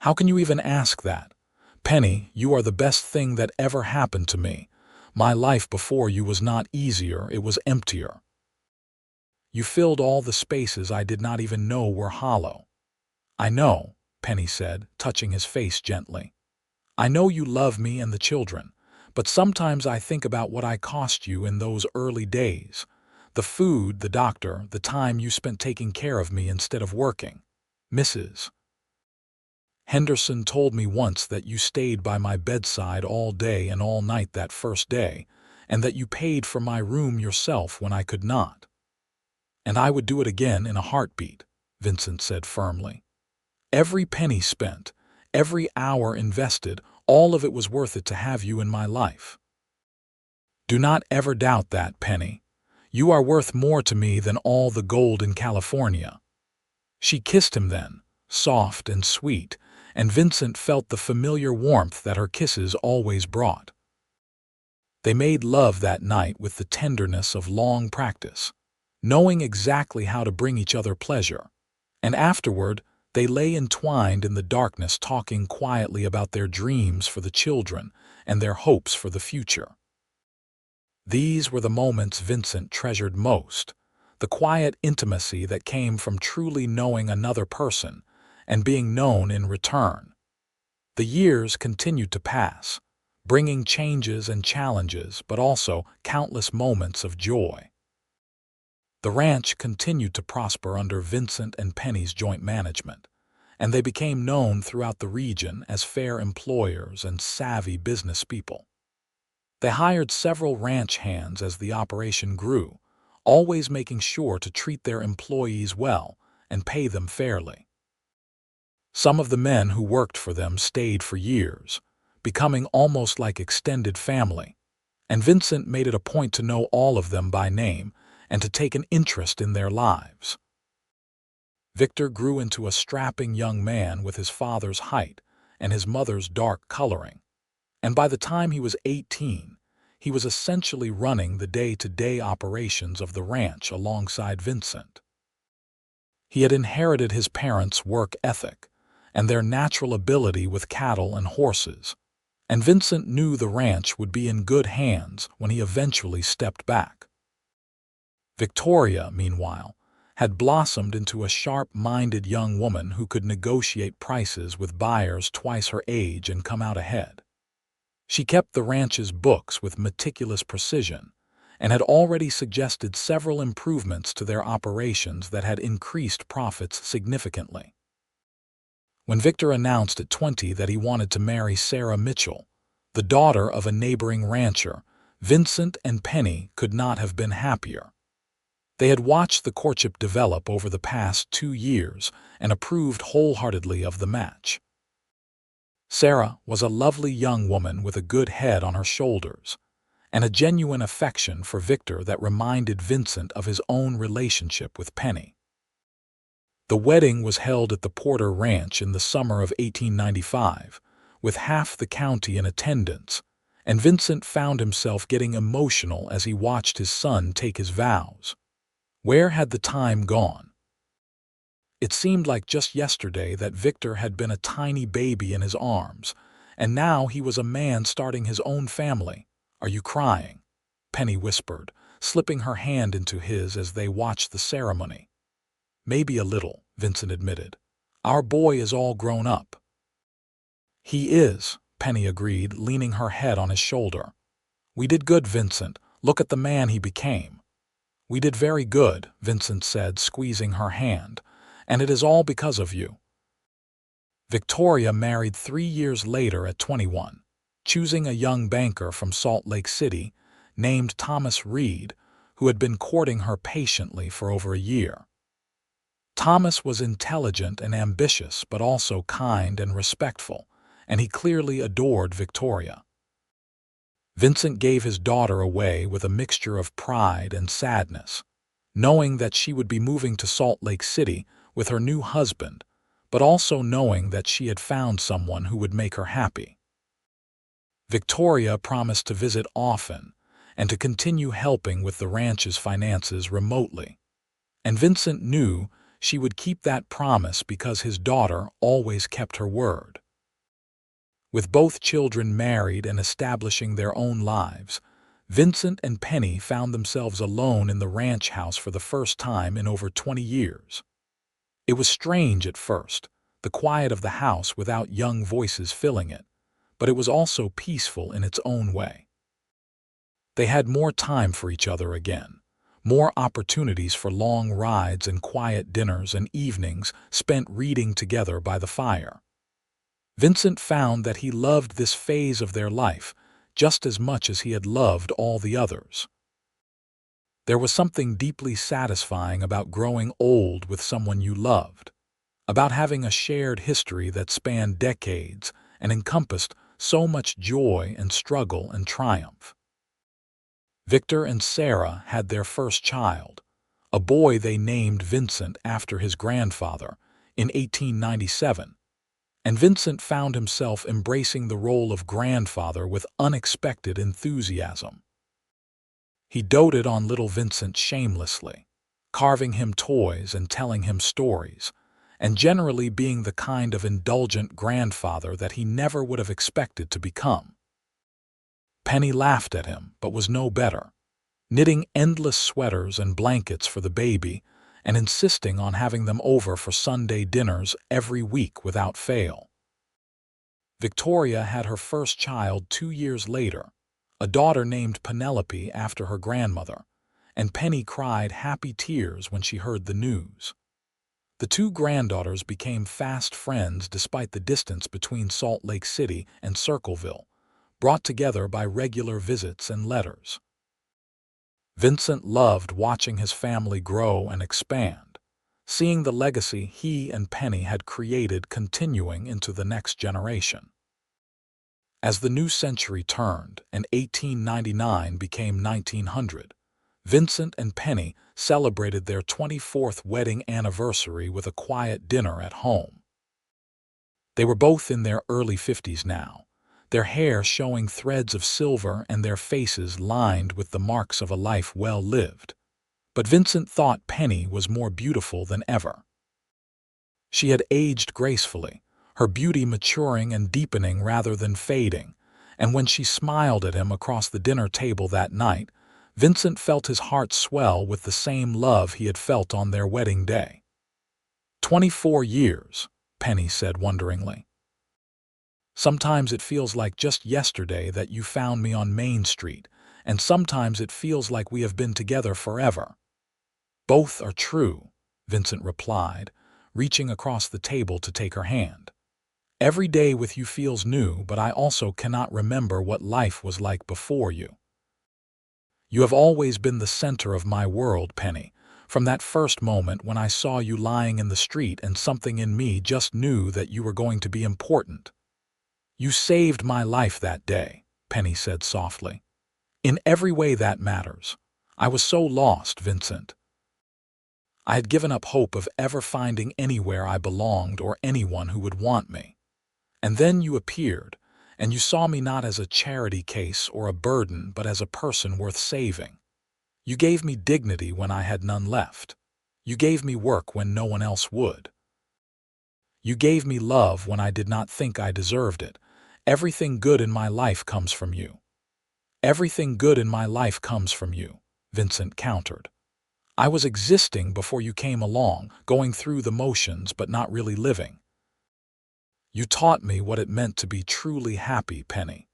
"How can you even ask that? Penny, you are the best thing that ever happened to me. My life before you was not easier, it was emptier. You filled all the spaces I did not even know were hollow." "I know," Penny said, touching his face gently. "I know you love me and the children, but sometimes I think about what I cost you in those early days. The food, the doctor, the time you spent taking care of me instead of working. Mrs. Henderson told me once that you stayed by my bedside all day and all night that first day, and that you paid for my room yourself when I could not." "And I would do it again in a heartbeat," Vincent said firmly. "Every penny spent, every hour invested, all of it was worth it to have you in my life. Do not ever doubt that, Penny. You are worth more to me than all the gold in California." She kissed him then, soft and sweet, and Vincent felt the familiar warmth that her kisses always brought. They made love that night with the tenderness of long practice, knowing exactly how to bring each other pleasure, and afterward they lay entwined in the darkness talking quietly about their dreams for the children and their hopes for the future. These were the moments Vincent treasured most, the quiet intimacy that came from truly knowing another person and being known in return. The years continued to pass, bringing changes and challenges, but also countless moments of joy. The ranch continued to prosper under Vincent and Penny's joint management, and they became known throughout the region as fair employers and savvy business people. They hired several ranch hands as the operation grew, always making sure to treat their employees well and pay them fairly. Some of the men who worked for them stayed for years, becoming almost like extended family, and Vincent made it a point to know all of them by name and to take an interest in their lives. Victor grew into a strapping young man with his father's height and his mother's dark coloring, and by the time he was 18, he was essentially running the day-to-day operations of the ranch alongside Vincent. He had inherited his parents' work ethic and their natural ability with cattle and horses, and Vincent knew the ranch would be in good hands when he eventually stepped back. Victoria, meanwhile, had blossomed into a sharp-minded young woman who could negotiate prices with buyers twice her age and come out ahead. She kept the ranch's books with meticulous precision and had already suggested several improvements to their operations that had increased profits significantly. When Victor announced at 20 that he wanted to marry Sarah Mitchell, the daughter of a neighboring rancher, Vincent and Penny could not have been happier. They had watched the courtship develop over the past 2 years and approved wholeheartedly of the match. Sarah was a lovely young woman with a good head on her shoulders and a genuine affection for Victor that reminded Vincent of his own relationship with Penny. The wedding was held at the Porter Ranch in the summer of 1895, with half the county in attendance, and Vincent found himself getting emotional as he watched his son take his vows. Where had the time gone? It seemed like just yesterday that Victor had been a tiny baby in his arms, and now he was a man starting his own family. "Are you crying?" Penny whispered, slipping her hand into his as they watched the ceremony. "Maybe a little," Vincent admitted. "Our boy is all grown up." "He is," Penny agreed, leaning her head on his shoulder. "We did good, Vincent. Look at the man he became." "We did very good," Vincent said, squeezing her hand, "and it is all because of you." Victoria married 3 years later at 21, choosing a young banker from Salt Lake City named Thomas Reed, who had been courting her patiently for over a year. Thomas was intelligent and ambitious, but also kind and respectful, and he clearly adored Victoria. Vincent gave his daughter away with a mixture of pride and sadness, knowing that she would be moving to Salt Lake City with her new husband, but also knowing that she had found someone who would make her happy. Victoria promised to visit often and to continue helping with the ranch's finances remotely, and Vincent knew she would keep that promise because his daughter always kept her word. With both children married and establishing their own lives, Vincent and Penny found themselves alone in the ranch house for the first time in over 20 years. It was strange at first, the quiet of the house without young voices filling it, but it was also peaceful in its own way. They had more time for each other again, more opportunities for long rides and quiet dinners and evenings spent reading together by the fire. Vincent found that he loved this phase of their life just as much as he had loved all the others. There was something deeply satisfying about growing old with someone you loved, about having a shared history that spanned decades and encompassed so much joy and struggle and triumph. Victor and Sarah had their first child, a boy they named Vincent after his grandfather, in 1897. And Vincent found himself embracing the role of grandfather with unexpected enthusiasm. He doted on little Vincent shamelessly, carving him toys and telling him stories, and generally being the kind of indulgent grandfather that he never would have expected to become. Penny laughed at him, but was no better, knitting endless sweaters and blankets for the baby and insisting on having them over for Sunday dinners every week without fail. Victoria had her first child 2 years later, a daughter named Penelope after her grandmother, and Penny cried happy tears when she heard the news. The two granddaughters became fast friends despite the distance between Salt Lake City and Circleville, brought together by regular visits and letters. Vincent loved watching his family grow and expand, seeing the legacy he and Penny had created continuing into the next generation. As the new century turned and 1899 became 1900, Vincent and Penny celebrated their 24th wedding anniversary with a quiet dinner at home. They were both in their early 50s now, their hair showing threads of silver and their faces lined with the marks of a life well lived. But Vincent thought Penny was more beautiful than ever. She had aged gracefully, her beauty maturing and deepening rather than fading, and when she smiled at him across the dinner table that night, Vincent felt his heart swell with the same love he had felt on their wedding day. 24 years, Penny said wonderingly. Sometimes it feels like just yesterday that you found me on Main Street, and sometimes it feels like we have been together forever. Both are true, Vincent replied, reaching across the table to take her hand. Every day with you feels new, but I also cannot remember what life was like before you. You have always been the center of my world, Penny, from that first moment when I saw you lying in the street and something in me just knew that you were going to be important. You saved my life that day, Penny said softly. In every way that matters. I was so lost, Vincent. I had given up hope of ever finding anywhere I belonged or anyone who would want me. And then you appeared, and you saw me not as a charity case or a burden, but as a person worth saving. You gave me dignity when I had none left. You gave me work when no one else would. You gave me love when I did not think I deserved it. Everything good in my life comes from you. Everything good in my life comes from you, Vincent countered. I was existing before you came along, going through the motions but not really living. You taught me what it meant to be truly happy, Penny.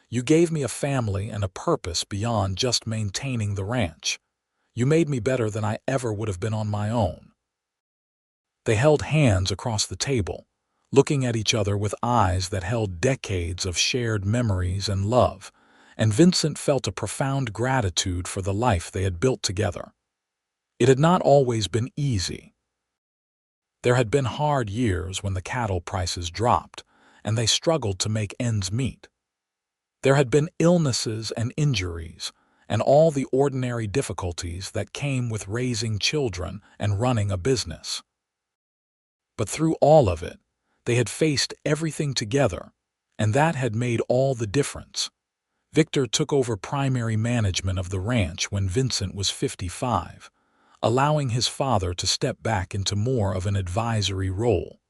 You gave me a family and a purpose beyond just maintaining the ranch. You made me better than I ever would have been on my own. They held hands across the table, looking at each other with eyes that held decades of shared memories and love, and Vincent felt a profound gratitude for the life they had built together. It had not always been easy. There had been hard years when the cattle prices dropped, and they struggled to make ends meet. There had been illnesses and injuries, and all the ordinary difficulties that came with raising children and running a business. But through all of it, they had faced everything together, and that had made all the difference. Victor took over primary management of the ranch when Vincent was 55, allowing his father to step back into more of an advisory role.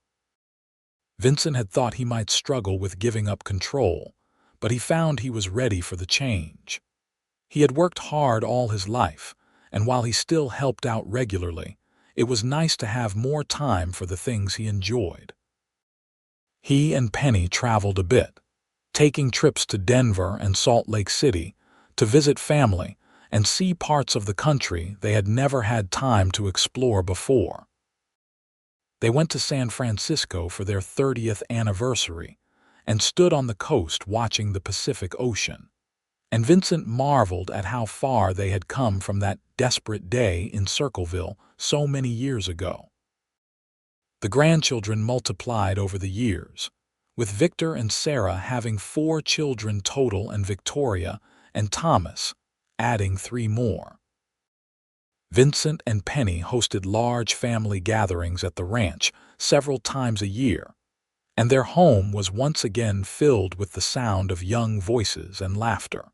Vincent had thought he might struggle with giving up control, but he found he was ready for the change. He had worked hard all his life, and while he still helped out regularly, it was nice to have more time for the things he enjoyed. He and Penny traveled a bit, taking trips to Denver and Salt Lake City to visit family and see parts of the country they had never had time to explore before. They went to San Francisco for their 30th anniversary and stood on the coast watching the Pacific Ocean. And Vincent marveled at how far they had come from that desperate day in Circleville so many years ago. The grandchildren multiplied over the years, with Victor and Sarah having 4 children total and Victoria and Thomas adding 3 more. Vincent and Penny hosted large family gatherings at the ranch several times a year, and their home was once again filled with the sound of young voices and laughter.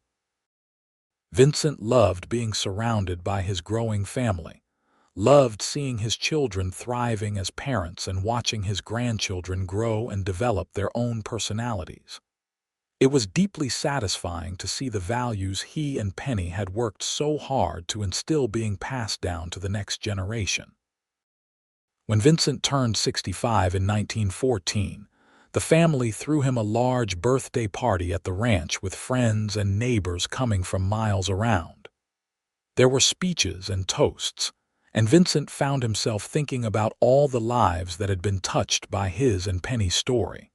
Vincent loved being surrounded by his growing family, loved seeing his children thriving as parents and watching his grandchildren grow and develop their own personalities. It was deeply satisfying to see the values he and Penny had worked so hard to instill being passed down to the next generation. When Vincent turned 65 in 1914, the family threw him a large birthday party at the ranch with friends and neighbors coming from miles around. There were speeches and toasts, and Vincent found himself thinking about all the lives that had been touched by his and Penny's story.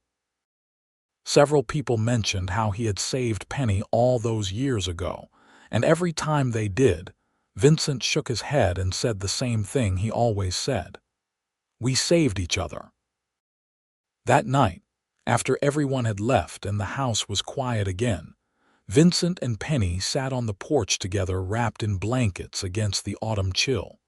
Several people mentioned how he had saved Penny all those years ago, and every time they did, Vincent shook his head and said the same thing he always said. "We saved each other." That night, after everyone had left and the house was quiet again, Vincent and Penny sat on the porch together wrapped in blankets against the autumn chill.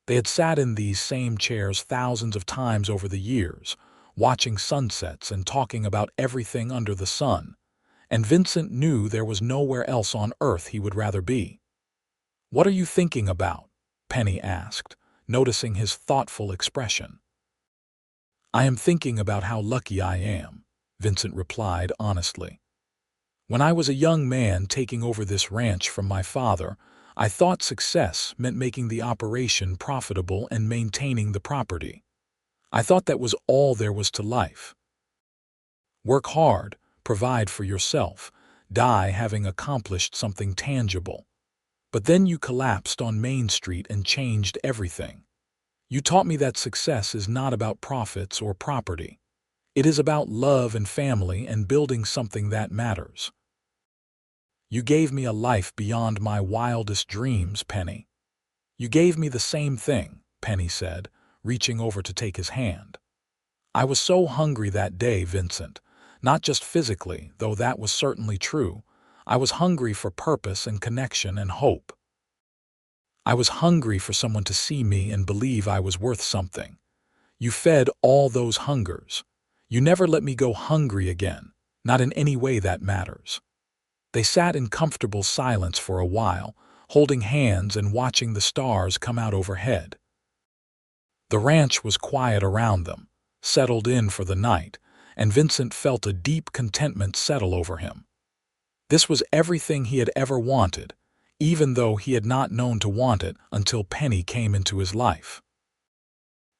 They had sat in these same chairs thousands of times over the years, watching sunsets and talking about everything under the sun, and Vincent knew there was nowhere else on earth he would rather be. "What are you thinking about?" Penny asked, noticing his thoughtful expression. "I am thinking about how lucky I am," Vincent replied honestly. "When I was a young man taking over this ranch from my father, I thought success meant making the operation profitable and maintaining the property. I thought that was all there was to life. Work hard, provide for yourself, die having accomplished something tangible. But then you collapsed on Main Street and changed everything. You taught me that success is not about profits or property. It is about love and family and building something that matters. You gave me a life beyond my wildest dreams, Penny." "You gave me the same thing," Penny said, reaching over to take his hand. "I was so hungry that day, Vincent. Not just physically, though that was certainly true. I was hungry for purpose and connection and hope. I was hungry for someone to see me and believe I was worth something. You fed all those hungers. You never let me go hungry again, not in any way that matters." They sat in comfortable silence for a while, holding hands and watching the stars come out overhead. The ranch was quiet around them, settled in for the night, and Vincent felt a deep contentment settle over him. This was everything he had ever wanted, even though he had not known to want it until Penny came into his life.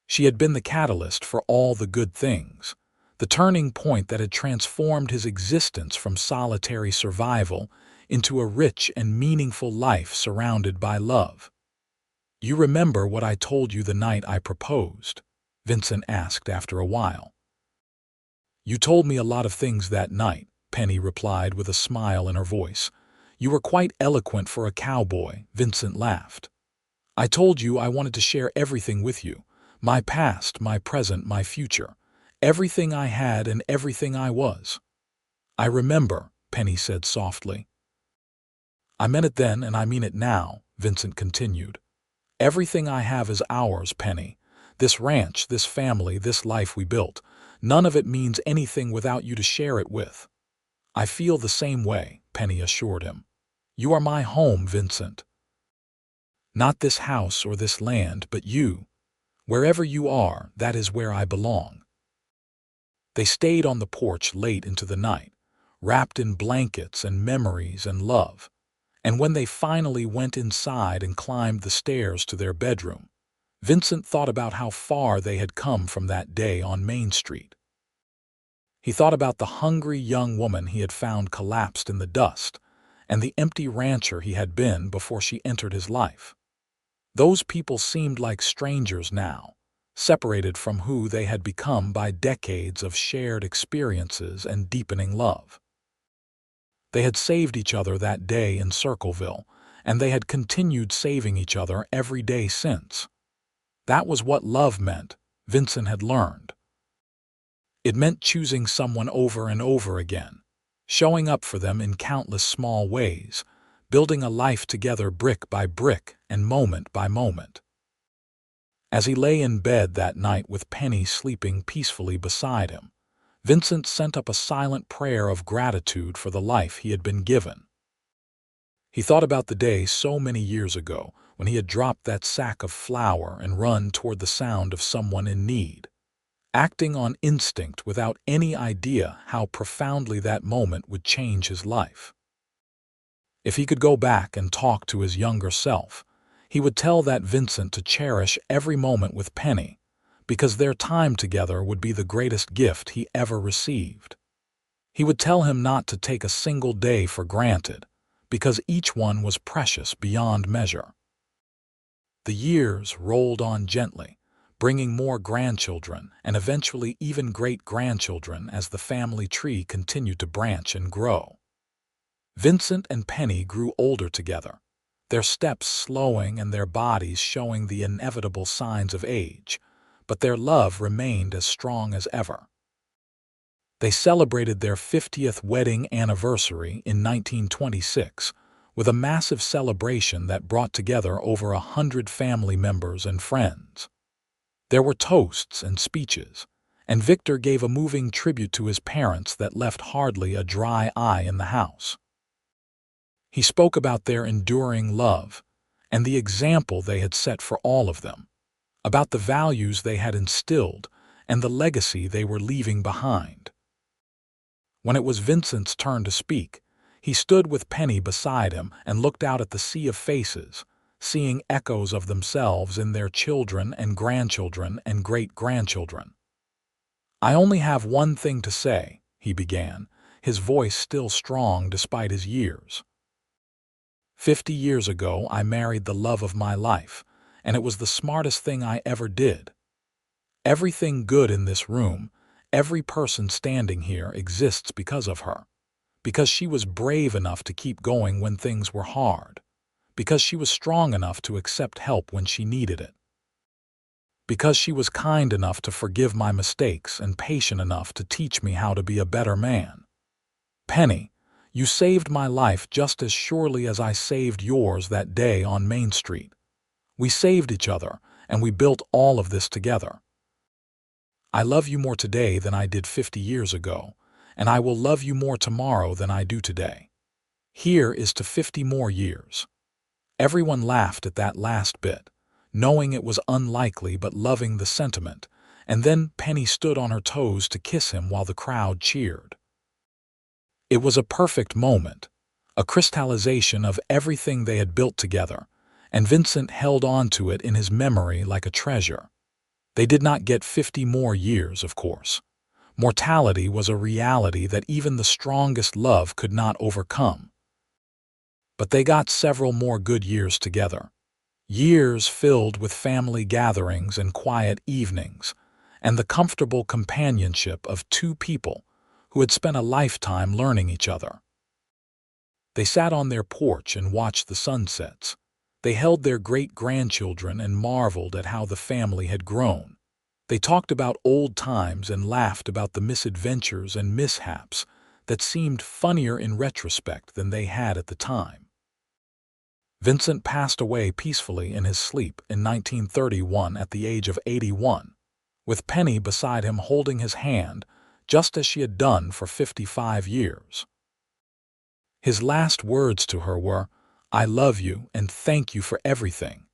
She had been the catalyst for all the good things, the turning point that had transformed his existence from solitary survival into a rich and meaningful life surrounded by love. "You remember what I told you the night I proposed?" Vincent asked after a while. "You told me a lot of things that night," Penny replied with a smile in her voice. "You were quite eloquent for a cowboy," Vincent laughed. "I told you I wanted to share everything with you, my past, my present, my future, everything I had and everything I was." "I remember," Penny said softly. "I meant it then and I mean it now," Vincent continued. "Everything I have is ours, Penny. This ranch, this family, this life we built. None of it means anything without you to share it with." "I feel the same way," Penny assured him. "You are my home, Vincent. Not this house or this land, but you. Wherever you are, that is where I belong." They stayed on the porch late into the night, wrapped in blankets and memories and love. And when they finally went inside and climbed the stairs to their bedroom, Vincent thought about how far they had come from that day on Main Street. He thought about the hungry young woman he had found collapsed in the dust, and the empty rancher he had been before she entered his life. Those people seemed like strangers now, separated from who they had become by decades of shared experiences and deepening love. They had saved each other that day in Circleville, and they had continued saving each other every day since. That was what love meant, Vincent had learned. It meant choosing someone over and over again, showing up for them in countless small ways, building a life together brick by brick and moment by moment. As he lay in bed that night with Penny sleeping peacefully beside him, Vincent sent up a silent prayer of gratitude for the life he had been given. He thought about the day so many years ago when he had dropped that sack of flour and run toward the sound of someone in need, acting on instinct without any idea how profoundly that moment would change his life. If he could go back and talk to his younger self, he would tell that Vincent to cherish every moment with Penny, because their time together would be the greatest gift he ever received. He would tell him not to take a single day for granted, because each one was precious beyond measure. The years rolled on gently, bringing more grandchildren and eventually even great-grandchildren as the family tree continued to branch and grow. Vincent and Penny grew older together, their steps slowing and their bodies showing the inevitable signs of age, but their love remained as strong as ever. They celebrated their 50th wedding anniversary in 1926 with a massive celebration that brought together over 100 family members and friends. There were toasts and speeches, and Victor gave a moving tribute to his parents that left hardly a dry eye in the house. He spoke about their enduring love and the example they had set for all of them, about the values they had instilled and the legacy they were leaving behind. When it was Vincent's turn to speak, he stood with Penny beside him and looked out at the sea of faces, seeing echoes of themselves in their children and grandchildren and great-grandchildren. "I only have one thing to say," he began, his voice still strong despite his years. 50 years ago, I married the love of my life, and it was the smartest thing I ever did. Everything good in this room, every person standing here exists because of her, because she was brave enough to keep going when things were hard, because she was strong enough to accept help when she needed it, because she was kind enough to forgive my mistakes and patient enough to teach me how to be a better man. Penny, you saved my life just as surely as I saved yours that day on Main Street. We saved each other, and we built all of this together. I love you more today than I did 50 years ago, and I will love you more tomorrow than I do today. Here is to 50 more years." Everyone laughed at that last bit, knowing it was unlikely but loving the sentiment, and then Penny stood on her toes to kiss him while the crowd cheered. It was a perfect moment, a crystallization of everything they had built together, and Vincent held on to it in his memory like a treasure. They did not get 50 more years, of course. Mortality was a reality that even the strongest love could not overcome. But they got several more good years together. Years filled with family gatherings and quiet evenings, and the comfortable companionship of two people who had spent a lifetime learning each other. They sat on their porch and watched the sunsets. They held their great-grandchildren and marveled at how the family had grown. They talked about old times and laughed about the misadventures and mishaps that seemed funnier in retrospect than they had at the time. Vincent passed away peacefully in his sleep in 1931 at the age of 81, with Penny beside him holding his hand, just as she had done for 55 years. His last words to her were, "I love you and thank you for everything."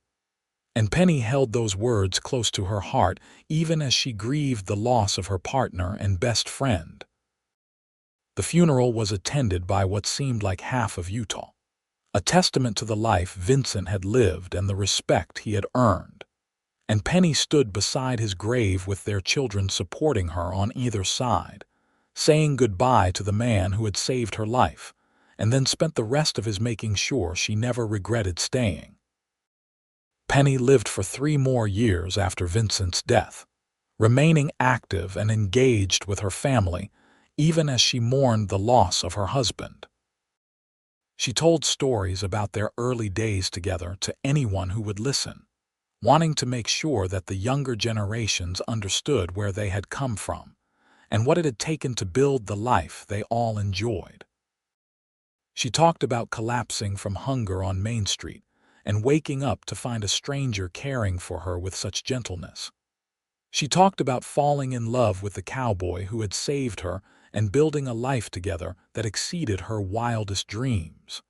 And Penny held those words close to her heart even as she grieved the loss of her partner and best friend. The funeral was attended by what seemed like half of Utah, a testament to the life Vincent had lived and the respect he had earned. And Penny stood beside his grave with their children supporting her on either side, saying goodbye to the man who had saved her life, and then spent the rest of his making sure she never regretted staying. Penny lived for 3 more years after Vincent's death, remaining active and engaged with her family, even as she mourned the loss of her husband. She told stories about their early days together to anyone who would listen, wanting to make sure that the younger generations understood where they had come from and what it had taken to build the life they all enjoyed. She talked about collapsing from hunger on Main Street and waking up to find a stranger caring for her with such gentleness. She talked about falling in love with the cowboy who had saved her and building a life together that exceeded her wildest dreams.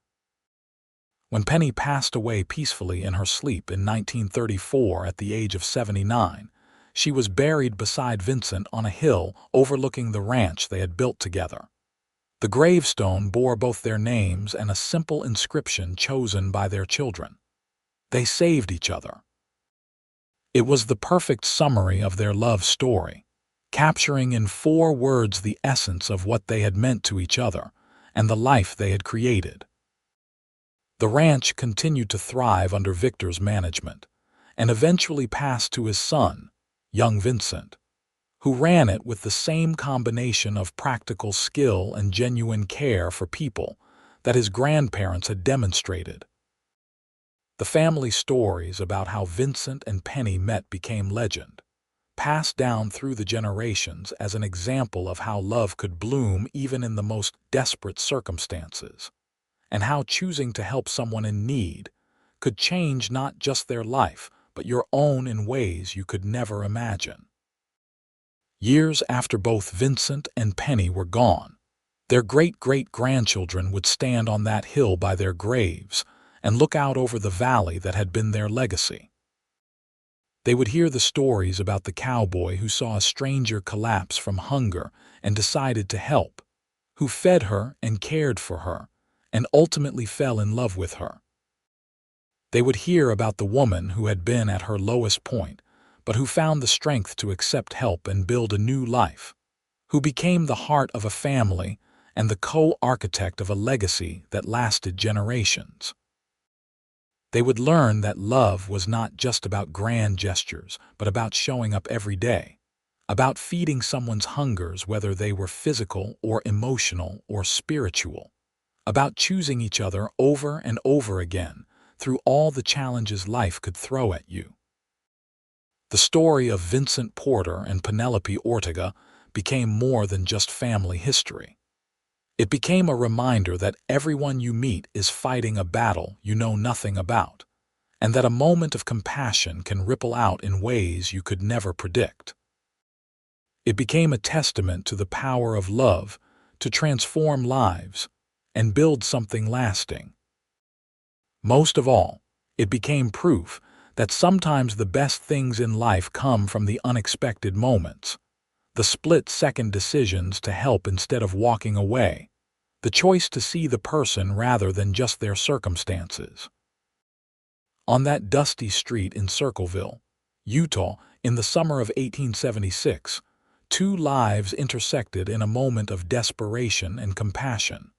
When Penny passed away peacefully in her sleep in 1934 at the age of 79, she was buried beside Vincent on a hill overlooking the ranch they had built together. The gravestone bore both their names and a simple inscription chosen by their children. They saved each other. It was the perfect summary of their love story, capturing in 4 words the essence of what they had meant to each other and the life they had created. The ranch continued to thrive under Victor's management and eventually passed to his son, young Vincent, who ran it with the same combination of practical skill and genuine care for people that his grandparents had demonstrated. The family stories about how Vincent and Penny met became legend, passed down through the generations as an example of how love could bloom even in the most desperate circumstances, and how choosing to help someone in need could change not just their life, but your own in ways you could never imagine. Years after both Vincent and Penny were gone, their great-great-grandchildren would stand on that hill by their graves and look out over the valley that had been their legacy. They would hear the stories about the cowboy who saw a stranger collapse from hunger and decided to help, who fed her and cared for her, and ultimately fell in love with her. They would hear about the woman who had been at her lowest point, but who found the strength to accept help and build a new life, who became the heart of a family and the co-architect of a legacy that lasted generations. They would learn that love was not just about grand gestures, but about showing up every day, about feeding someone's hungers whether they were physical or emotional or spiritual, about choosing each other over and over again through all the challenges life could throw at you. The story of Vincent Porter and Penelope Ortega became more than just family history. It became a reminder that everyone you meet is fighting a battle you know nothing about, and that a moment of compassion can ripple out in ways you could never predict. It became a testament to the power of love to transform lives and build something lasting. Most of all, it became proof that sometimes the best things in life come from the unexpected moments, the split-second decisions to help instead of walking away, the choice to see the person rather than just their circumstances. On that dusty street in Circleville, Utah, in the summer of 1876, two lives intersected in a moment of desperation and compassion.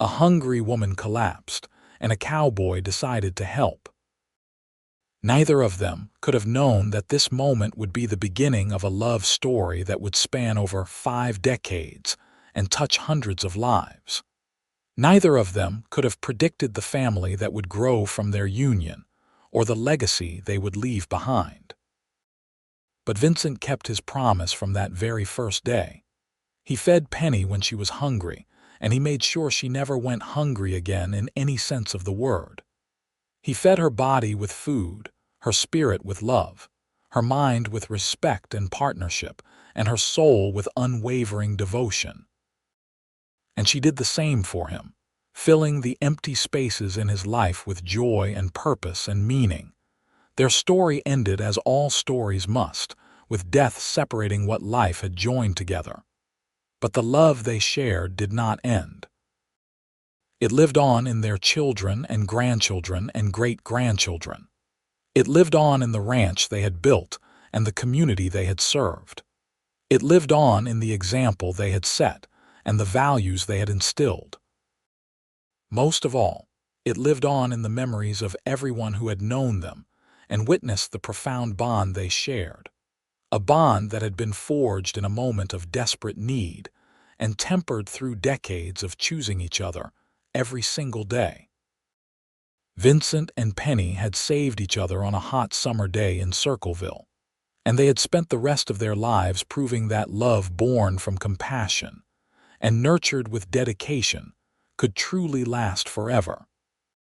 A hungry woman collapsed, and a cowboy decided to help. Neither of them could have known that this moment would be the beginning of a love story that would span over 5 decades and touch hundreds of lives. Neither of them could have predicted the family that would grow from their union or the legacy they would leave behind. But Vincent kept his promise from that very first day. He fed Penny when she was hungry, and he made sure she never went hungry again in any sense of the word. He fed her body with food, her spirit with love, her mind with respect and partnership, and her soul with unwavering devotion. And she did the same for him, filling the empty spaces in his life with joy and purpose and meaning. Their story ended as all stories must, with death separating what life had joined together. But the love they shared did not end. It lived on in their children and grandchildren and great-grandchildren. It lived on in the ranch they had built and the community they had served. It lived on in the example they had set and the values they had instilled. Most of all, it lived on in the memories of everyone who had known them and witnessed the profound bond they shared. A bond that had been forged in a moment of desperate need and tempered through decades of choosing each other every single day. Vincent and Penny had saved each other on a hot summer day in Circleville, and they had spent the rest of their lives proving that love born from compassion and nurtured with dedication could truly last forever.